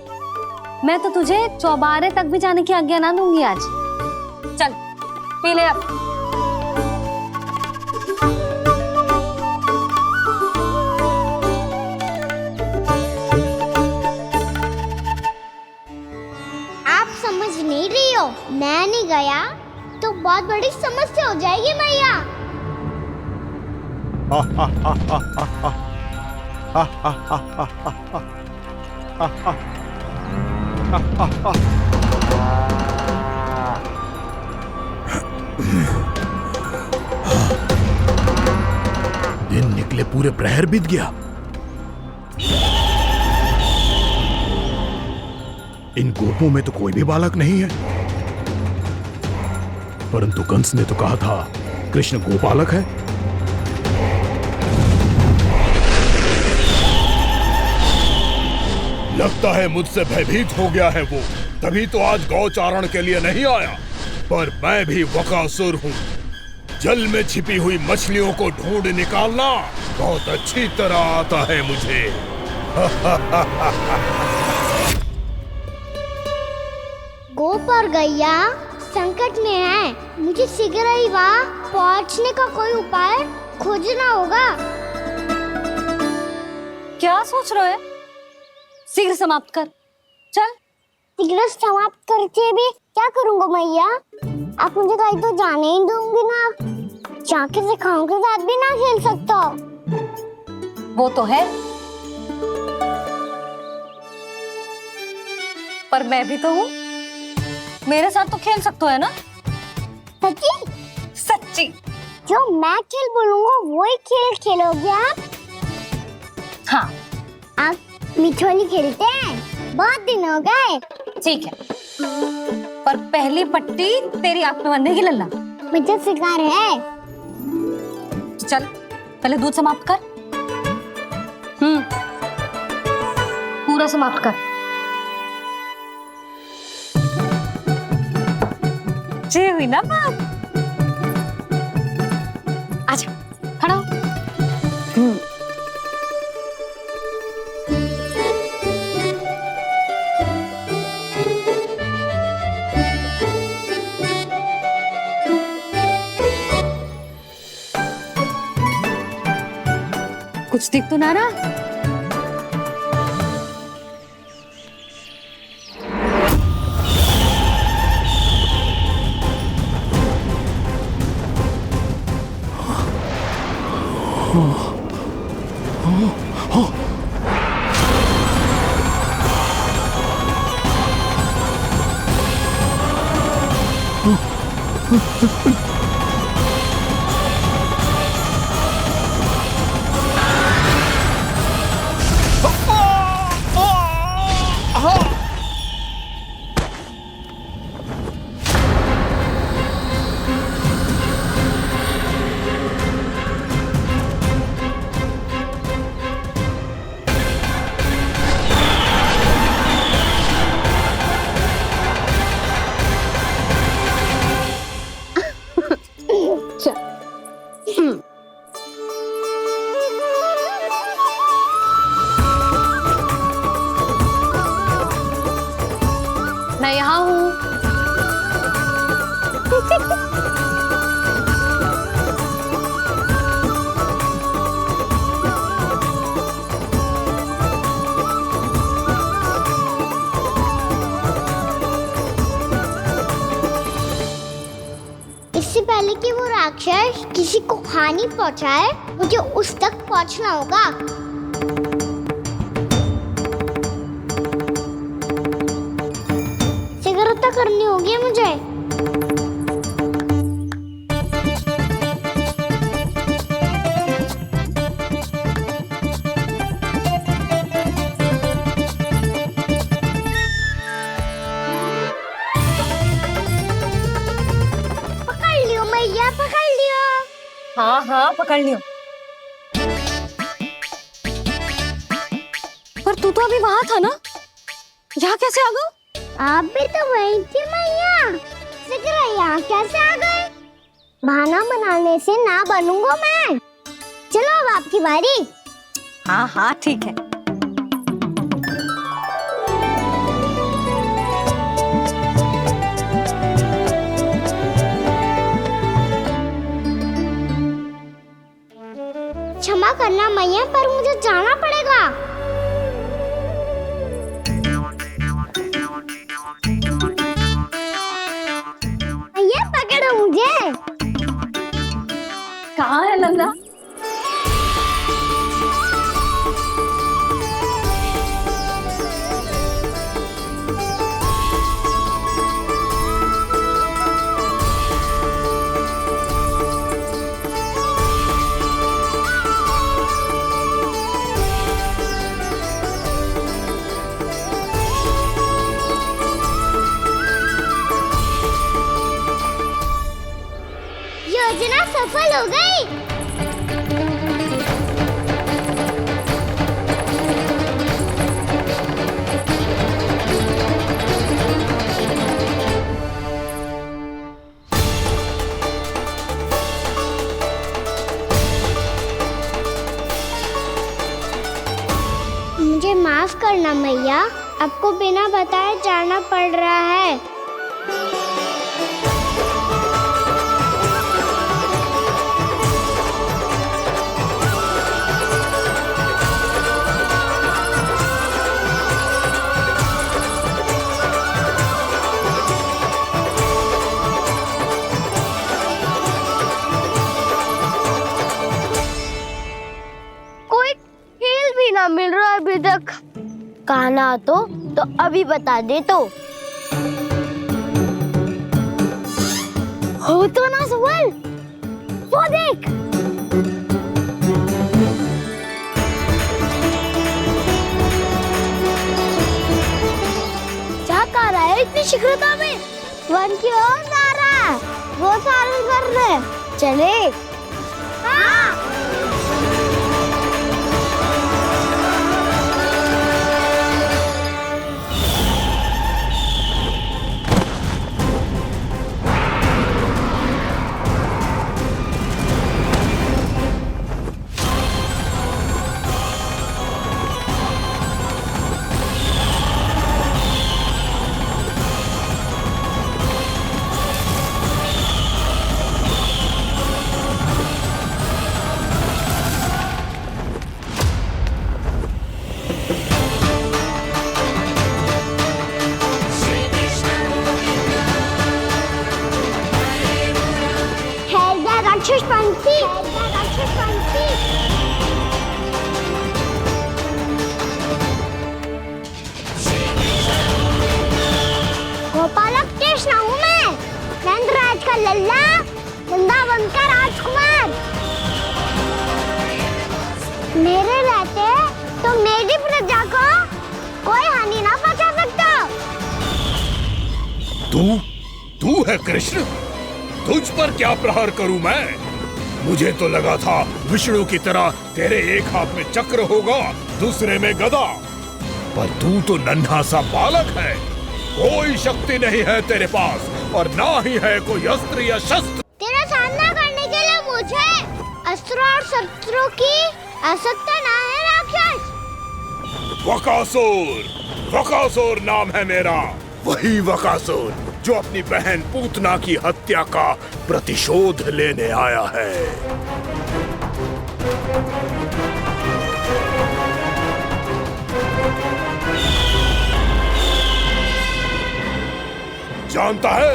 मैं तो तुझे चौबारे तक भी जाने की आज्ञा ना दूंगी आज। चल पी ले अब। आप समझ नहीं रही हो, मैं नहीं गया तो बहुत बड़ी समस्या हो जाएगी मैया। दिन निकले पूरे प्रहर बीत गया। इन गोपों में तो कोई भी बालक नहीं है, परंतु कंस ने तो कहा था कृष्ण गोपालक है। लगता है मुझसे भयभीत हो गया है वो, तभी तो आज गौचारण के लिए नहीं आया। पर मैं भी वकासुर हूँ। जल में छिपी हुई मछलियों को ढूंढ निकालना बहुत अच्छी तरह आता है मुझे। गोप और गैया संकट में है। मुझे शीघ्र ही वहाँ पहुँचने का कोई उपाय खोजना होगा। क्या सोच रहे हो? शीघ्र समाप्त कर। चल शीघ्र समाप्त करके भी क्या करूँगा मैया? आप मुझे कहीं तो जाने ही दूंगी ना। जाके सिखाओं के साथ भी ना खेल सकता। वो तो है, पर मैं भी तो हूँ, मेरे साथ तो खेल सकते हो है ना? सच्ची? सच्ची। जो मैं खेल बोलूँगा वही खेल खेलोगे आप? हाँ। आप मिठोली खेलते हैं? बहुत दिन हो गए। ठीक है, पर पहली पट्टी तेरी आंख में बांधने की लल्ला। मुझे शिकार है। चल पहले दूध समाप्त कर। पूरा समाप्त कर। जी हुई ना बात? आजा खड़ा हो। कुछ दिख तो ना रहा? मैं यहाँ हूँ। इससे पहले कि वो राक्षस किसी को हानि पहुंचाए, मुझे उस तक पहुंचना होगा। सिगरता करनी होगी मुझे। पकड़ लियो मैया, पकड़ लियो। हाँ हाँ पकड़ लियो। पर तू तो अभी वहां था ना, यहाँ कैसे आ गया? आप भी तो वही थी मैया। सिकरा यहाँ कैसे आ गए? बहाना बनाने से ना बनूंगा मैं। चलो अब आपकी बारी। हाँ हाँ ठीक है। क्षमा करना मैया, पर मुझे जाना पड़ेगा। मैया पकड़ो मुझे। कहाँ है लल्ला? योजना सफल हो गई। मुझे माफ करना मैया, आपको बिना बताए जाना पड़ रहा है। कहना तो अभी बता दे तो। हो तो ना सुबल, वो देख। क्या कर रहा है इतनी शीघ्रता में? वन की ओर जा रहा है, वो सारे कर रहे। चले। हाँ। राक्षस पंछी, राक्षस पंछी। गोपालक कृष्ण हूँ मैं, नंदराज का लल्ला, वृंदावन का राजकुमार। मेरे रहते तो मेरी प्रजा को कोई हानि ना पहुंचा सकता। तू है कृष्ण? तुझ पर क्या प्रहार करूं मैं? मुझे तो लगा था विष्णु की तरह तेरे एक हाथ में चक्र होगा, दूसरे में गदा, पर तू तो नन्हा सा बालक है। कोई शक्ति नहीं है तेरे पास और ना ही है कोई अस्त्र या शस्त्र। तेरा सामना करने के लिए मुझे अस्त्र और शस्त्रों की आवश्यकता ना है राक्षस। वकासुर नाम है मेरा, वही वकासुर जो अपनी बहन पूतना की हत्या का प्रतिशोध लेने आया है। जानता है,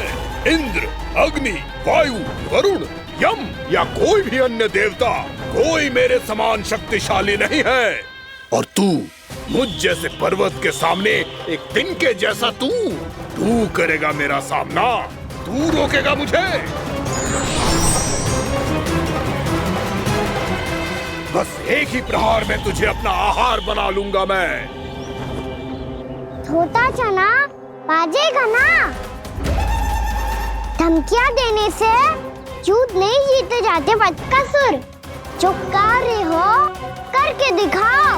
इंद्र, अग्नि, वायु, वरुण, यम या कोई भी अन्य देवता कोई मेरे समान शक्तिशाली नहीं है। और तू मुझ जैसे पर्वत के सामने एक तिनके जैसा तू करेगा मेरा सामना? तू रोकेगा मुझे? बस एक ही प्रहार में तुझे अपना आहार बना लूंगा मैं। छोटा चना बाजेगा ना। धमकियां देने से युद्ध नहीं जीते जाते बदकसूर। जो कार्य हो करके दिखाओ।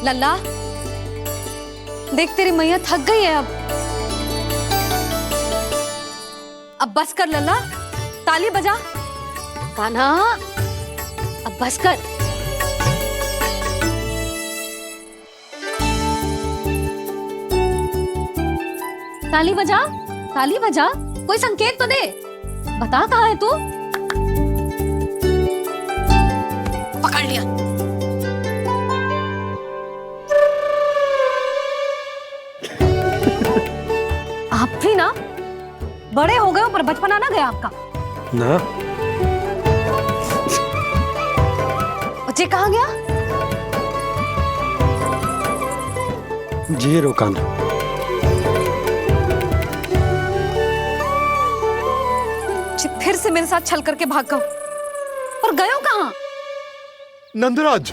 लल्ला, देख तेरी मैया थक गई है अब बस कर लल्ला, ताली बजा। कान्हा, अब बस कर। ताली बजा, ताली बजा, कोई संकेत तो दे। बता कहाँ है तू? पकड़ लिया। आप भी ना बड़े हो गए हो, पर बचपना ना गया आपका ना। बच्चे कहाँ गया? जी रोकाना। फिर से मेरे साथ छल करके भाग गए, और गए हो कहाँ? नंदराज,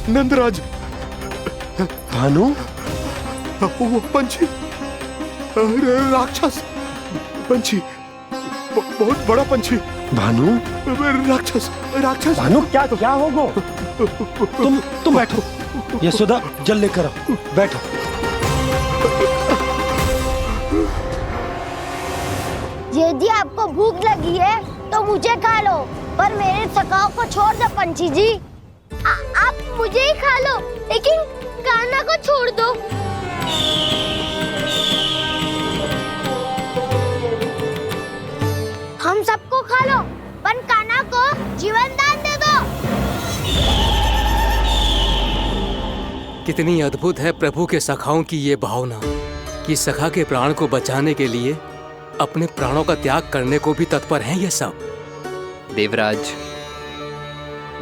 नंदराज। भानु, वो पंछी, राक्षस पंछी, बहुत बड़ा पंछी। भानु, राक्षस, राक्षस। भानु, क्या होगा? तुम बैठो, यशोदा जल लेकर आओ, बैठो। यदि आपको भूख लगी है तो मुझे खा लो, पर मेरे सखाओं को छोड़ दो पंछी जी। आप मुझे ही खा लो, लेकिन कान्हा को छोड़ दो। हम सबको खा लो, पर कान्हा को जीवन दान दे दो। कितनी अद्भुत है प्रभु के सखाओं की ये भावना कि सखा के प्राण को बचाने के लिए अपने प्राणों का त्याग करने को भी तत्पर हैं ये सब। देवराज,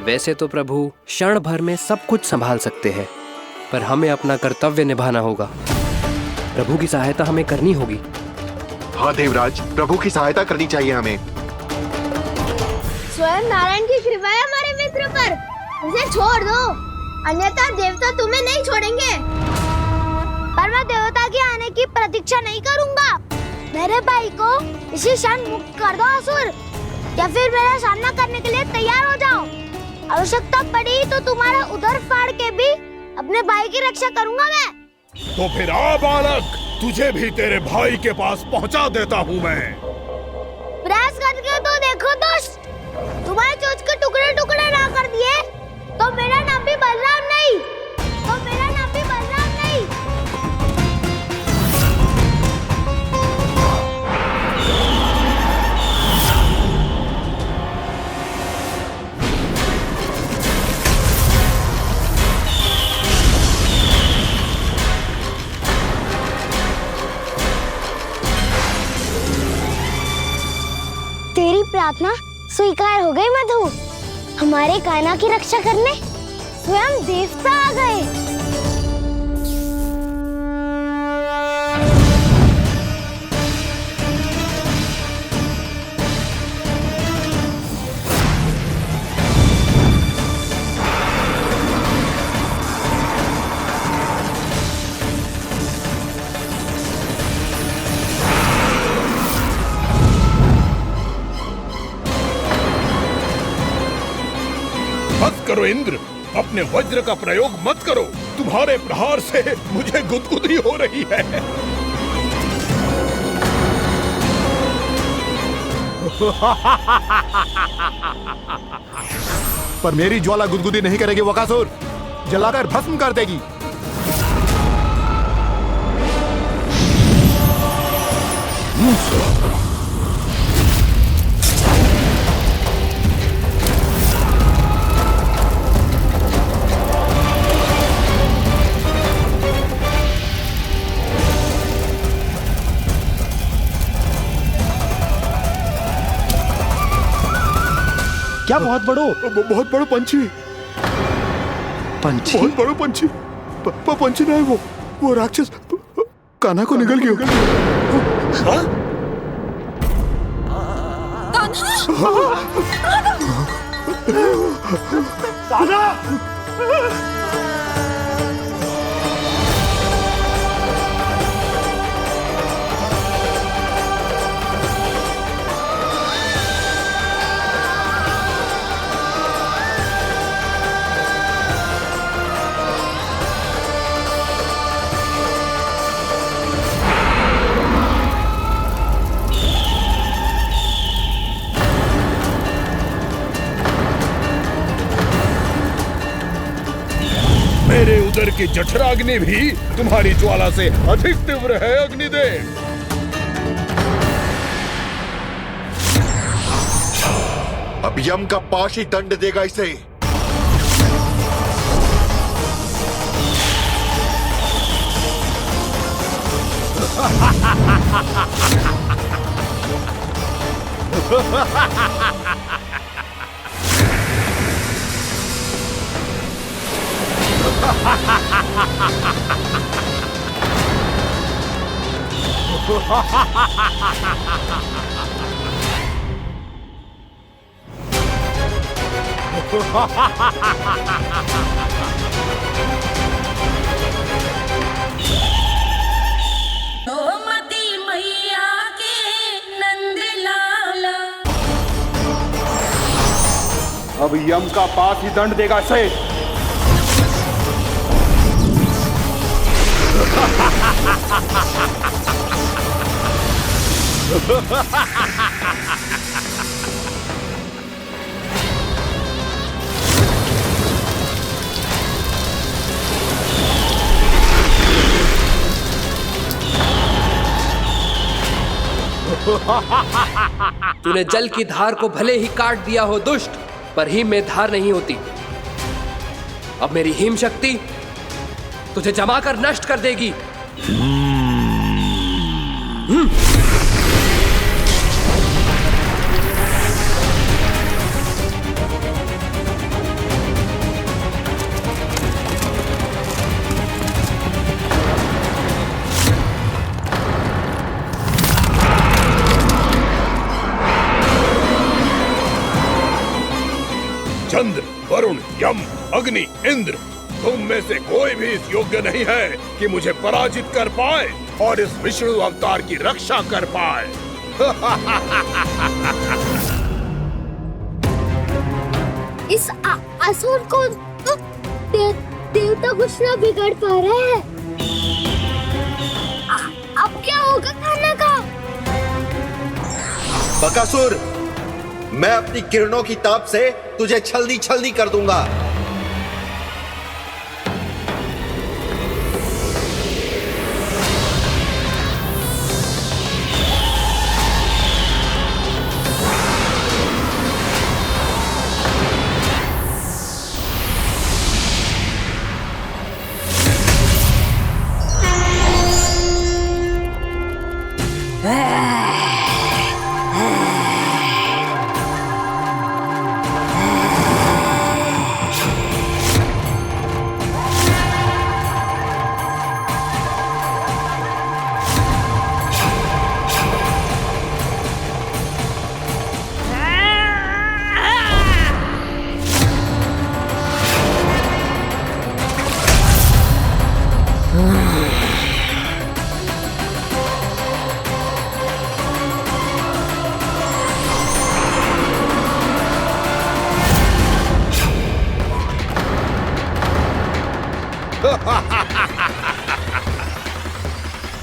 वैसे तो प्रभु क्षण भर में सब कुछ संभाल सकते हैं, पर हमें अपना कर्तव्य निभाना होगा। प्रभु की सहायता हमें करनी होगी। हाँ देवराज, प्रभु की सहायता करनी चाहिए हमें। स्वयं नारायण की कृपा है हमारे मित्र पर, उसे छोड़ दो, अन्यथा देवता तुम्हें नहीं छोड़ेंगे। पर मैं देवता के आने की प्रतीक्षा नहीं करूंगा। मेरे भाई को इसी क्षण मुक्त कर दो असुर, या फिर मेरा सामना करने के लिए तैयार हो जाओ। आवश्यकता पड़ी तो तुम्हारा उदर फाड़ के भी अपने भाई की रक्षा करूंगा मैं। तो फिर आ बालक, तुझे भी तेरे भाई के पास पहुंचा देता हूँ मैं। प्रयास करके तो देखो दोस्त, तुम्हारे चोंच के टुकड़े टुकड़े ना कर दिए तो मेरा नाम भी बलराम नहीं, तो मेरा नाम भी बलराम नहीं। तेरी प्रार्थना स्वीकार हो गई मधु। हमारे कान्हा की रक्षा करने स्वयं देवता आ गए। मत करो इंद्र, अपने वज्र का प्रयोग मत करो। तुम्हारे प्रहार से मुझे गुदगुदी हो रही है। पर मेरी ज्वाला गुदगुदी नहीं करेगी वकासुर, जलाकर भस्म कर देगी। क्या बहुत बड़ो? बहुत बड़ो पंछी। पंछी? बहुत बड़ो पंछी। पंछी नहीं, वो राक्षस कान्हा को निगल गया। कान्हा? मेरे उदर की जठराग्नि भी तुम्हारी ज्वाला से अधिक तीव्र है अग्निदेव। अब यम का पाश ही दंड देगा इसे। गोमती मैया के नंद लाला। अब यम का पास ही दंड देगा इसे। तूने जल की धार को भले ही काट दिया हो दुष्ट, पर हिम में धार नहीं होती। अब मेरी हिम शक्ति तुझे जमा कर नष्ट कर देगी। चंद्र, वरुण, यम, अग्नि, इंद्र, तुम में से कोई भी इस योग्य नहीं है कि मुझे पराजित कर पाए और इस विष्णु अवतार की रक्षा कर पाए। इस असुर को देवता कुछ ना बिगाड़ पा रहे हैं। अब क्या होगा खाना का? बकासुर, मैं अपनी किरणों की ताप से तुझे छल्दी छल्दी कर दूंगा।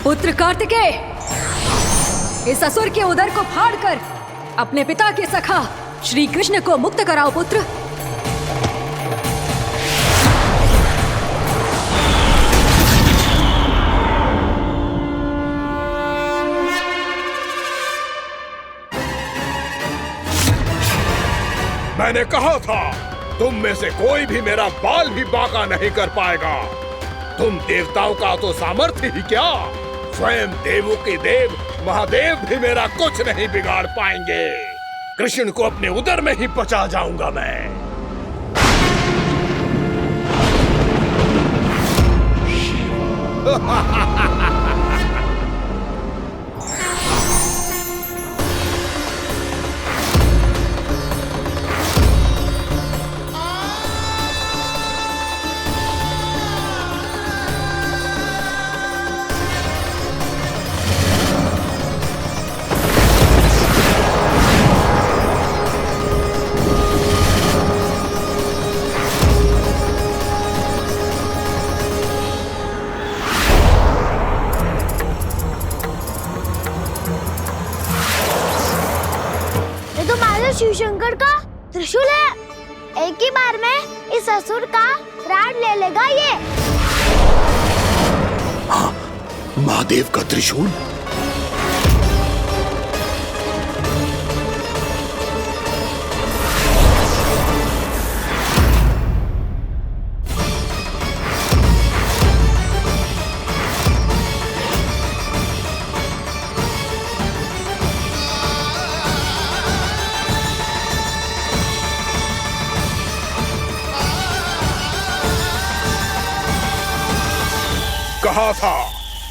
पुत्र कार्तिकेय, इस असुर के उदर को फाड़कर अपने पिता के सखा श्री कृष्ण को मुक्त कराओ पुत्र। मैंने कहा था, तुम में से कोई भी मेरा बाल भी बांका नहीं कर पाएगा। तुम देवताओं का तो सामर्थ्य ही क्या, स्वयं देवों के देव महादेव भी मेरा कुछ नहीं बिगाड़ पाएंगे। कृष्ण को अपने उदर में ही पचा जाऊंगा मैं। शिव शंकर का त्रिशूल है। एक ही बार में इस असुर का प्राण ले लेगा ये। हाँ, महादेव का त्रिशूल।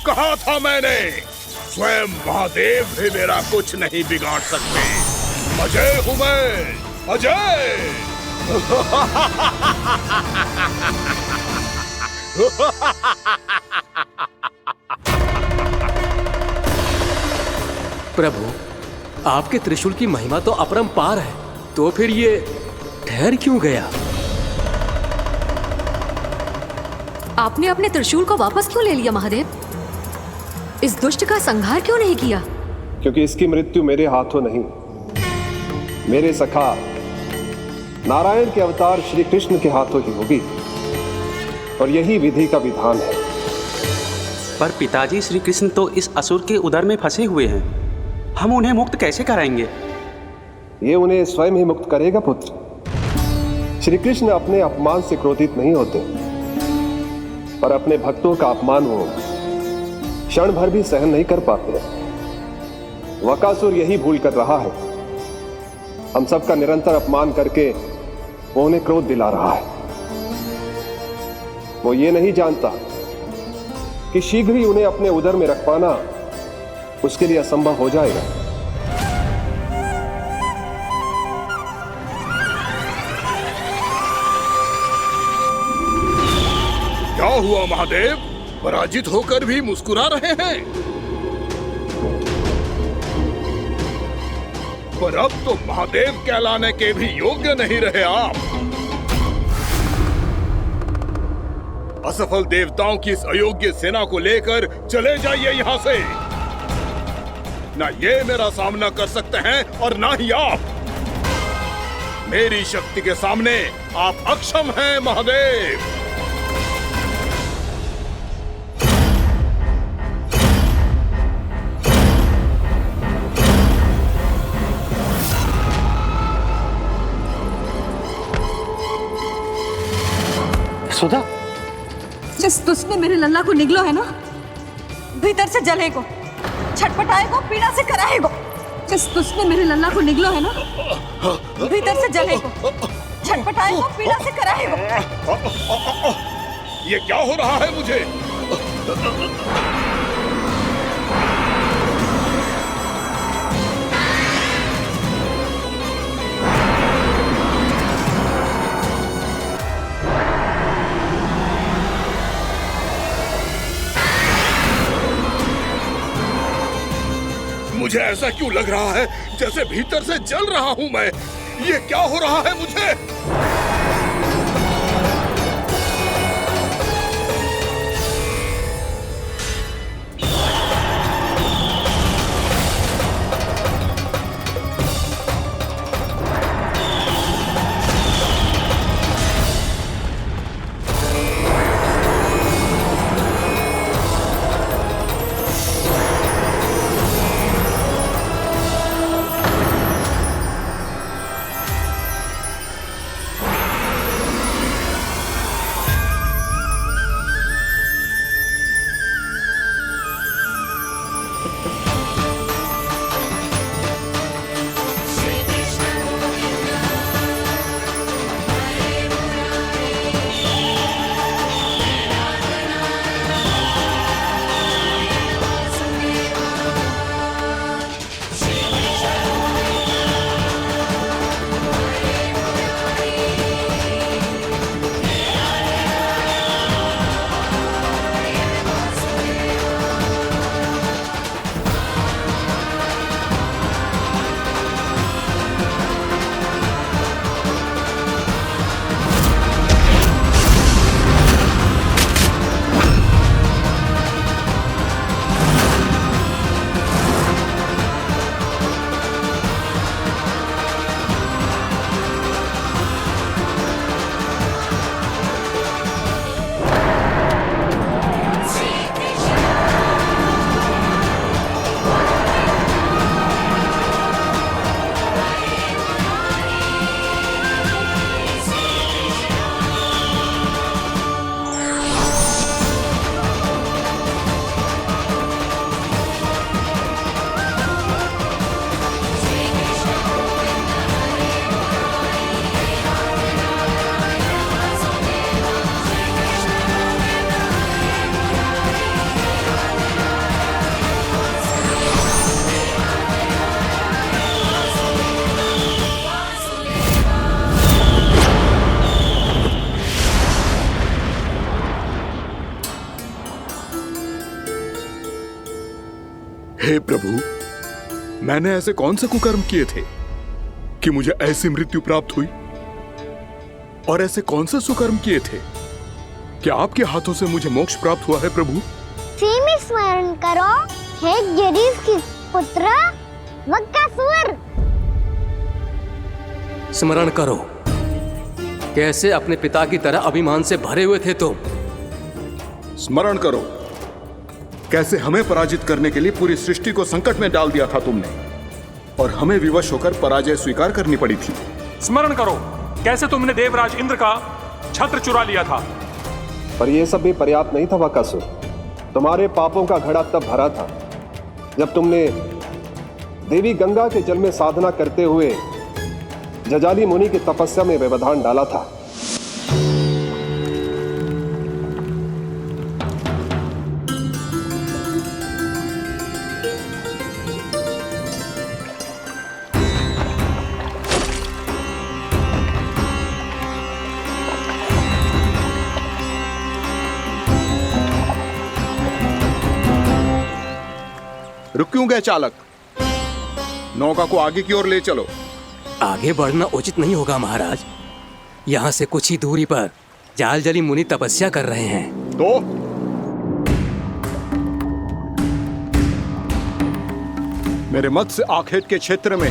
कहा था मैंने, स्वयं महादेव भी मेरा कुछ नहीं बिगाड़ सकते। अजय हूं मैं, अजय। प्रभु, आपके त्रिशूल की महिमा तो अपरंपार है, तो फिर ये ठहर क्यों गया? आपने अपने त्रिशूल को वापस क्यों ले लिया महादेव? इस दुष्ट का संहार क्यों नहीं किया? क्योंकि इसकी मृत्यु मेरे हाथों नहीं, मेरे सखा नारायण के अवतार श्री कृष्ण के हाथों ही होगी, और यही विधि का विधान है। पर पिताजी, श्री कृष्ण तो इस असुर के उदर में फंसे हुए हैं, हम उन्हें मुक्त कैसे कराएंगे? ये उन्हें स्वयं ही मुक्त करेगा पुत्र। श्री कृष्ण अपने अपमान से क्रोधित नहीं होते, पर अपने भक्तों का अपमान वो क्षण भर भी सहन नहीं कर पाते। वकासुर यही भूल कर रहा है, हम सबका निरंतर अपमान करके वो उन्हें क्रोध दिला रहा है। वो ये नहीं जानता कि शीघ्र ही उन्हें अपने उदर में रख पाना उसके लिए असंभव हो जाएगा। क्या हुआ महादेव? पराजित होकर भी मुस्कुरा रहे हैं। पर अब तो महादेव कहलाने के भी योग्य नहीं रहे आप। असफल देवताओं की इस अयोग्य सेना को लेकर चले जाइए यहाँ से। ना ये मेरा सामना कर सकते हैं और ना ही आप। मेरी शक्ति के सामने आप अक्षम हैं महादेव। सुधा, जिस दुष्ट ने मेरे लल्ला को निगलो है ना, भीतर से जलेगो, छटपटाएगो, पीड़ा से कराएगो। जिस दुष्ट ने मेरे लल्ला को निगलो है ना, भीतर से जलेगो, छटपटाएगो, पीड़ा से कराएगो। ये क्या हो रहा है मुझे? मुझे ऐसा क्यों लग रहा है जैसे भीतर से जल रहा हूं मैं? ये क्या हो रहा है मुझे? हे प्रभु, मैंने ऐसे कौन से कुकर्म किए थे कि मुझे ऐसी मृत्यु प्राप्त हुई? और ऐसे कौन से सुकर्म किए थे क्या आपके हाथों से मुझे मोक्ष प्राप्त हुआ है प्रभु? सीमी स्मरण करो हे जरीफ की पुत्र वक्कासुर। स्मरण करो कैसे अपने पिता की तरह अभिमान से भरे हुए थे तुम। स्मरण करो कैसे हमें पराजित करने के लिए पूरी सृष्टि को संकट में डाल दिया था तुमने और हमें विवश होकर पराजय स्वीकार करनी पड़ी थी। स्मरण करो कैसे तुमने देवराज इंद्र का छत्र चुरा लिया था। पर यह सब भी पर्याप्त नहीं था वक्कासुर। तुम्हारे पापों का घड़ा तब भरा था जब तुमने देवी गंगा के जल में साधना करते हुए जजाली मुनि की तपस्या में व्यवधान डाला था। रुक क्यों गए चालक? नौका को आगे की ओर ले चलो। आगे बढ़ना उचित नहीं होगा महाराज। यहाँ से कुछ ही दूरी पर जालजली मुनि तपस्या कर रहे हैं। तो मेरे मत्स्य आखेट के क्षेत्र में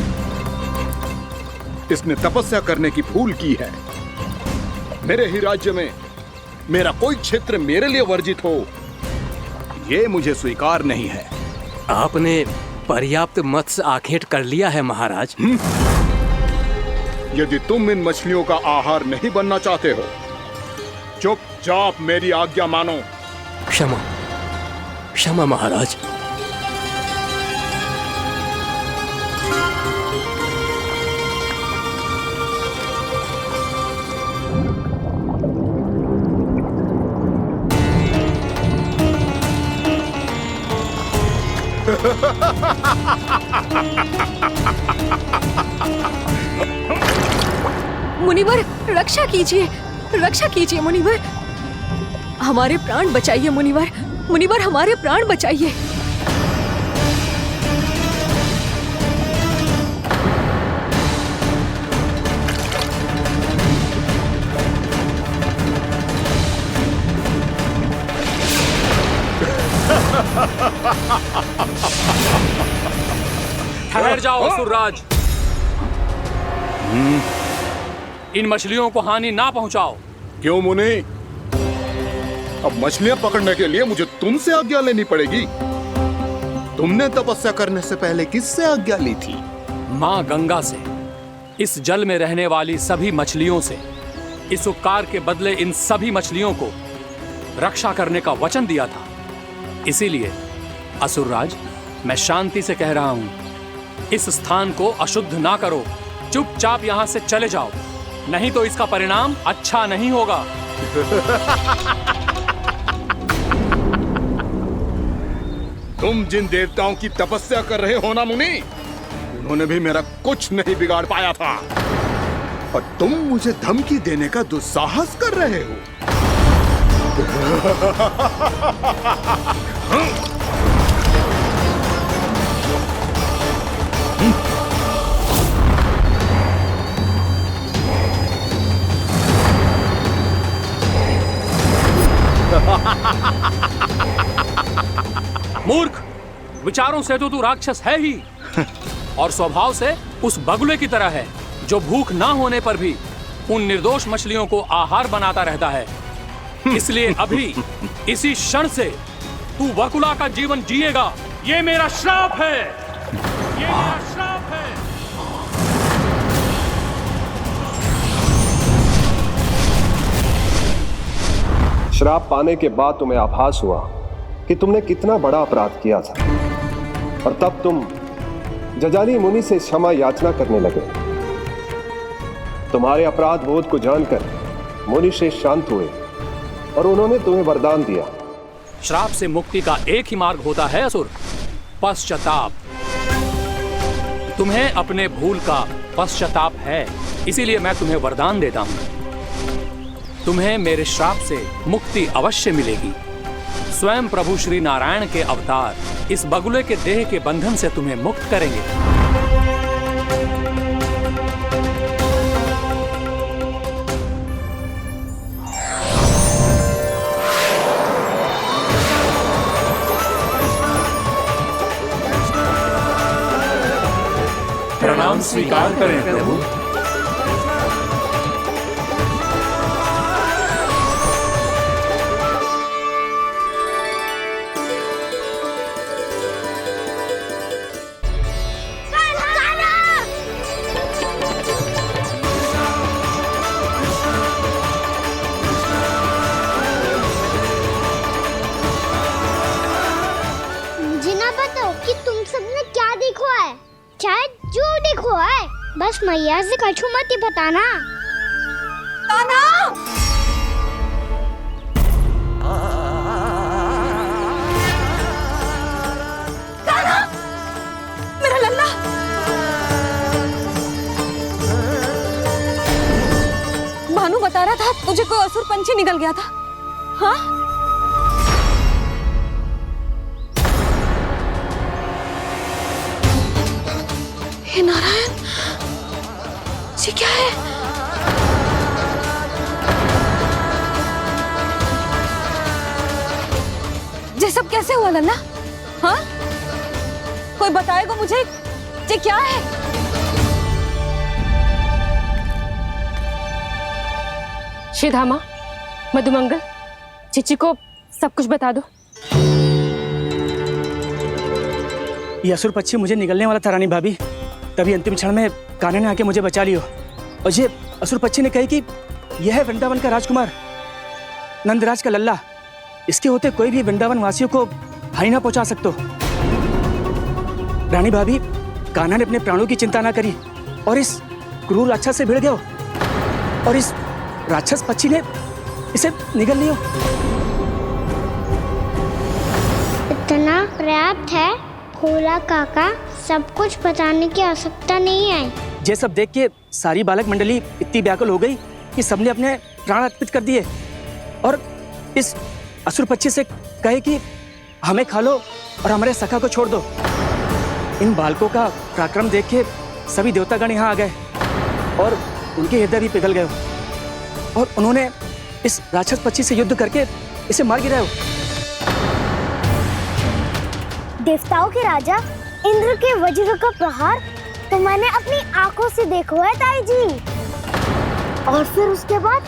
इसने तपस्या करने की भूल की है। मेरे ही राज्य में मेरा कोई क्षेत्र मेरे लिए वर्जित हो, यह मुझे स्वीकार नहीं है। आपने पर्याप्त मत्स्य आखेट कर लिया है महाराज। यदि तुम इन मछलियों का आहार नहीं बनना चाहते हो, चुपचाप मेरी आज्ञा मानो। क्षमा क्षमा महाराज। मुनिवर रक्षा कीजिए, रक्षा कीजिए मुनिवर, हमारे प्राण बचाइए मुनिवर, मुनिवर हमारे प्राण बचाइए। ठहर जाओ असुरराज, इन मछलियों को हानि ना पहुंचाओ। क्यों मुनि? अब मछलियां पकड़ने के लिए मुझे तुमसे आज्ञा लेनी पड़ेगी। तुमने तपस्या करने से पहले किससे आज्ञा ली थी? माँ गंगा से, इस जल में रहने वाली सभी मछलियों से। इस उपकार के बदले इन सभी मछलियों को रक्षा करने का वचन दिया था। इसीलिए असुरराज, मैं शांति से कह रहा हूं, इस स्थान को अशुद्ध ना करो। चुपचाप यहां से चले जाओ, नहीं तो इसका परिणाम अच्छा नहीं होगा। तुम जिन देवताओं की तपस्या कर रहे हो ना मुनि, उन्होंने भी मेरा कुछ नहीं बिगाड़ पाया था, और तुम मुझे धमकी देने का दुस्साहस कर रहे हो। मूर्ख, विचारों से तो तू राक्षस है ही, और स्वभाव से उस बगुले की तरह है जो भूख ना होने पर भी उन निर्दोष मछलियों को आहार बनाता रहता है। इसलिए अभी इसी क्षण से तू बकुला का जीवन जिएगा। ये मेरा श्राप है, ये मेरा श्राप है। श्राप पाने के बाद तुम्हें आभास हुआ कि तुमने कितना बड़ा अपराध किया था, और तब तुम जजाली मुनि से क्षमा याचना करने लगे। तुम्हारे अपराध बोध को जानकर मुनि श्रेष्ठ शांत हुए और उन्होंने तुम्हें वरदान दिया। श्राप से मुक्ति का एक ही मार्ग होता है असुर, पश्चाताप। तुम्हें अपने भूल का पश्चाताप है, इसीलिए मैं तुम्हें वरदान देता हूं। तुम्हें मेरे श्राप से मुक्ति अवश्य मिलेगी। स्वयं प्रभु श्री नारायण के अवतार इस बगुले के देह के बंधन से तुम्हें मुक्त करेंगे। प्रणाम स्वीकार करें प्रभु। मुझे ना बताओ कि तुम सबने क्या देखो है, चाहे जो देखो है, बस मैया से कछु मत ही बताना। कान्हा! कान्हा! मेरा लल्ला! भानु बता रहा था तुझे कोई असुर पंछी निकल गया था। हाँ? हे नारायण, ये क्या है? ये सब कैसे हुआ लल्ला? हाँ? कोई बताएगा मुझे ये क्या है? श्रीधामा, मधुमंगल, चिची को सब कुछ बता दो। ये असुर पक्षी मुझे निगलने वाला था रानी भाभी, तभी अंतिम क्षण में कान्हा ने आके मुझे बचा लियो। और ये असुर पक्षी ने कही कि यह है वृंदावन का राजकुमार, नंदराज का लल्ला। इसके होते कोई भी वृंदावन वासियों को हानि ना पहुंचा सकते। रानी भाभी, कान्हा ने अपने प्राणों की चिंता ना करी और इस क्रूर राक्षस से भिड़ गयो और इस राक्षस पक्षी ने इसे निगल लियो। इतना पर्याप्त है, भोला काका, सब कुछ बताने की आवश्यकता नहीं है। ये सब देख के सारी बालक मंडली इतनी व्याकुल हो गई कि सबने अपने प्राण अर्पित कर दिए और इस असुर पक्षी से कहे कि हमें खा लो और हमारे सखा को छोड़ दो। इन बालकों का पराक्रम देख के सभी देवतागण यहाँ आ गए और उनके हृदय भी पिघल गए और उन्होंने इस राक्षस पक्षी से युद्ध करके इसे मार गिराया। देवताओं के राजा इंद्र के वज्र का प्रहार तो मैंने अपनी आंखों से देखा है ताई जी। और फिर उसके बाद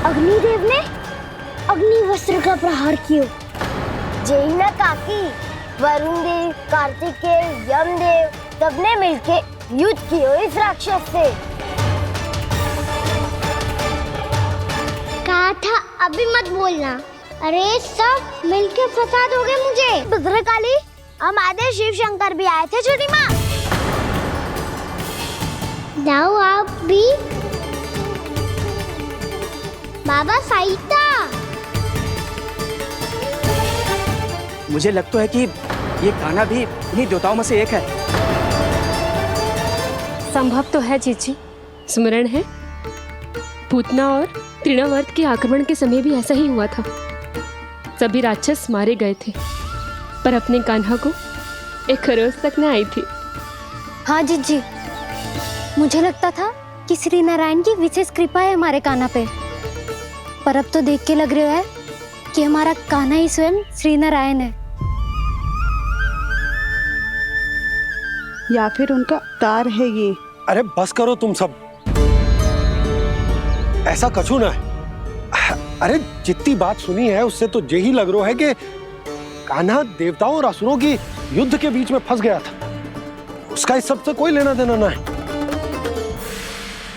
अग्निदेव ने अग्निवस्त्र का प्रहार किया। जय न काकी, वरुण देव, कार्तिकेय, यमदेव सबने मिलके युद्ध किया इस राक्षस से। कहा था अभी मत बोलना। अरे सब मिलके फंसा दोगे मुझे। भद्रकाली, हमारे शिव शंकर भी आए थे छोटी माँ। जाओ आप भी। बाबा साईता, मुझे लगता है कि ये कान्हा भी इन्हीं देवताओं में से एक है। संभव तो है चीची। स्मरण है, पूतना और तृणावर्त के आक्रमण के समय भी ऐसा ही हुआ था। सभी राक्षस मारे गए थे, पर अपने कान्हा को एक खरोच तक न आई थी। हाँ जीजी, मुझे लगता था कि श्री नारायण की विशेष कृपा है हमारे कान्हा पे, पर अब तो देख के लग रहा है कि हमारा कान्हा ही स्वयं श्री नारायण है। या फिर उनका अवतार है ये। अरे बस करो तुम सब, ऐसा कछु ना है। अरे जितनी बात सुनी है उससे तो यही लग रहा है कि कान्हा देवताओं और असुरों की युद्ध के बीच में फंस गया था। उसका इस सब से कोई लेना देना ना है।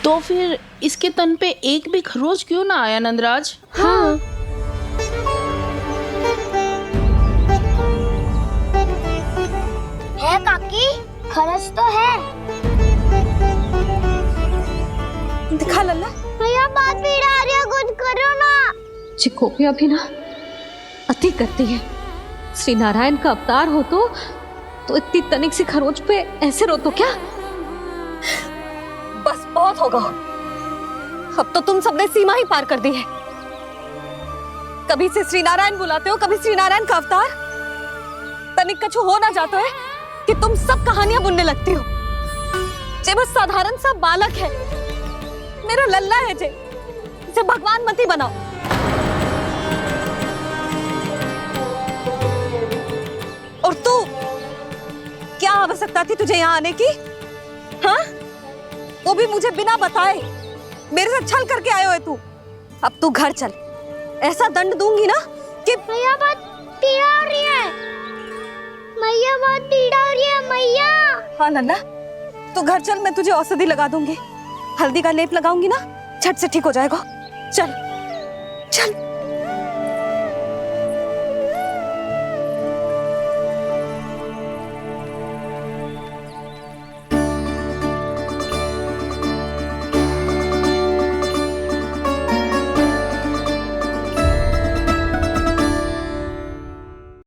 तो फिर इसके तन पे एक भी खरोच क्यों ना आया नंदराज? हाँ, है काकी, खरच तो है। दिखा लल्ला। भैया बात पीड़ा आ रही है, कुछ करो ना। चिकोपिया भी ना अति करती है। श्री नारायण का अवतार हो तो इतनी तनिक सी खरोच पे ऐसे रो तो क्या? बस बहुत होगा। अब तो तुम सबने सीमा ही पार कर दी है। कभी से श्री नारायण बुलाते हो, कभी श्री नारायण का अवतार। तनिक कछु हो ना जाता है कि तुम सब कहानियां बुनने लगती हो। जे बस साधारण सा बालक है, मेरा लल्ला है जे, इसे भगवान मत ही बनाओ। और तू, क्या आवश्यकता थी तुझे यहाँ आने की? हाँ, वो भी मुझे बिना बताए मेरे साथ छल करके आए हो तू। अब तू घर चल, ऐसा दंड दूंगी ना कि मैया बहुत पीड़ा हो रही है, मैया बहुत पीड़ा हो रही है मैया। हाँ नन्ना, तू घर चल, मैं तुझे औषधि लगा दूंगी, हल्दी का लेप लगाऊंगी ना, झट से ठीक हो जाएगा। चल चल।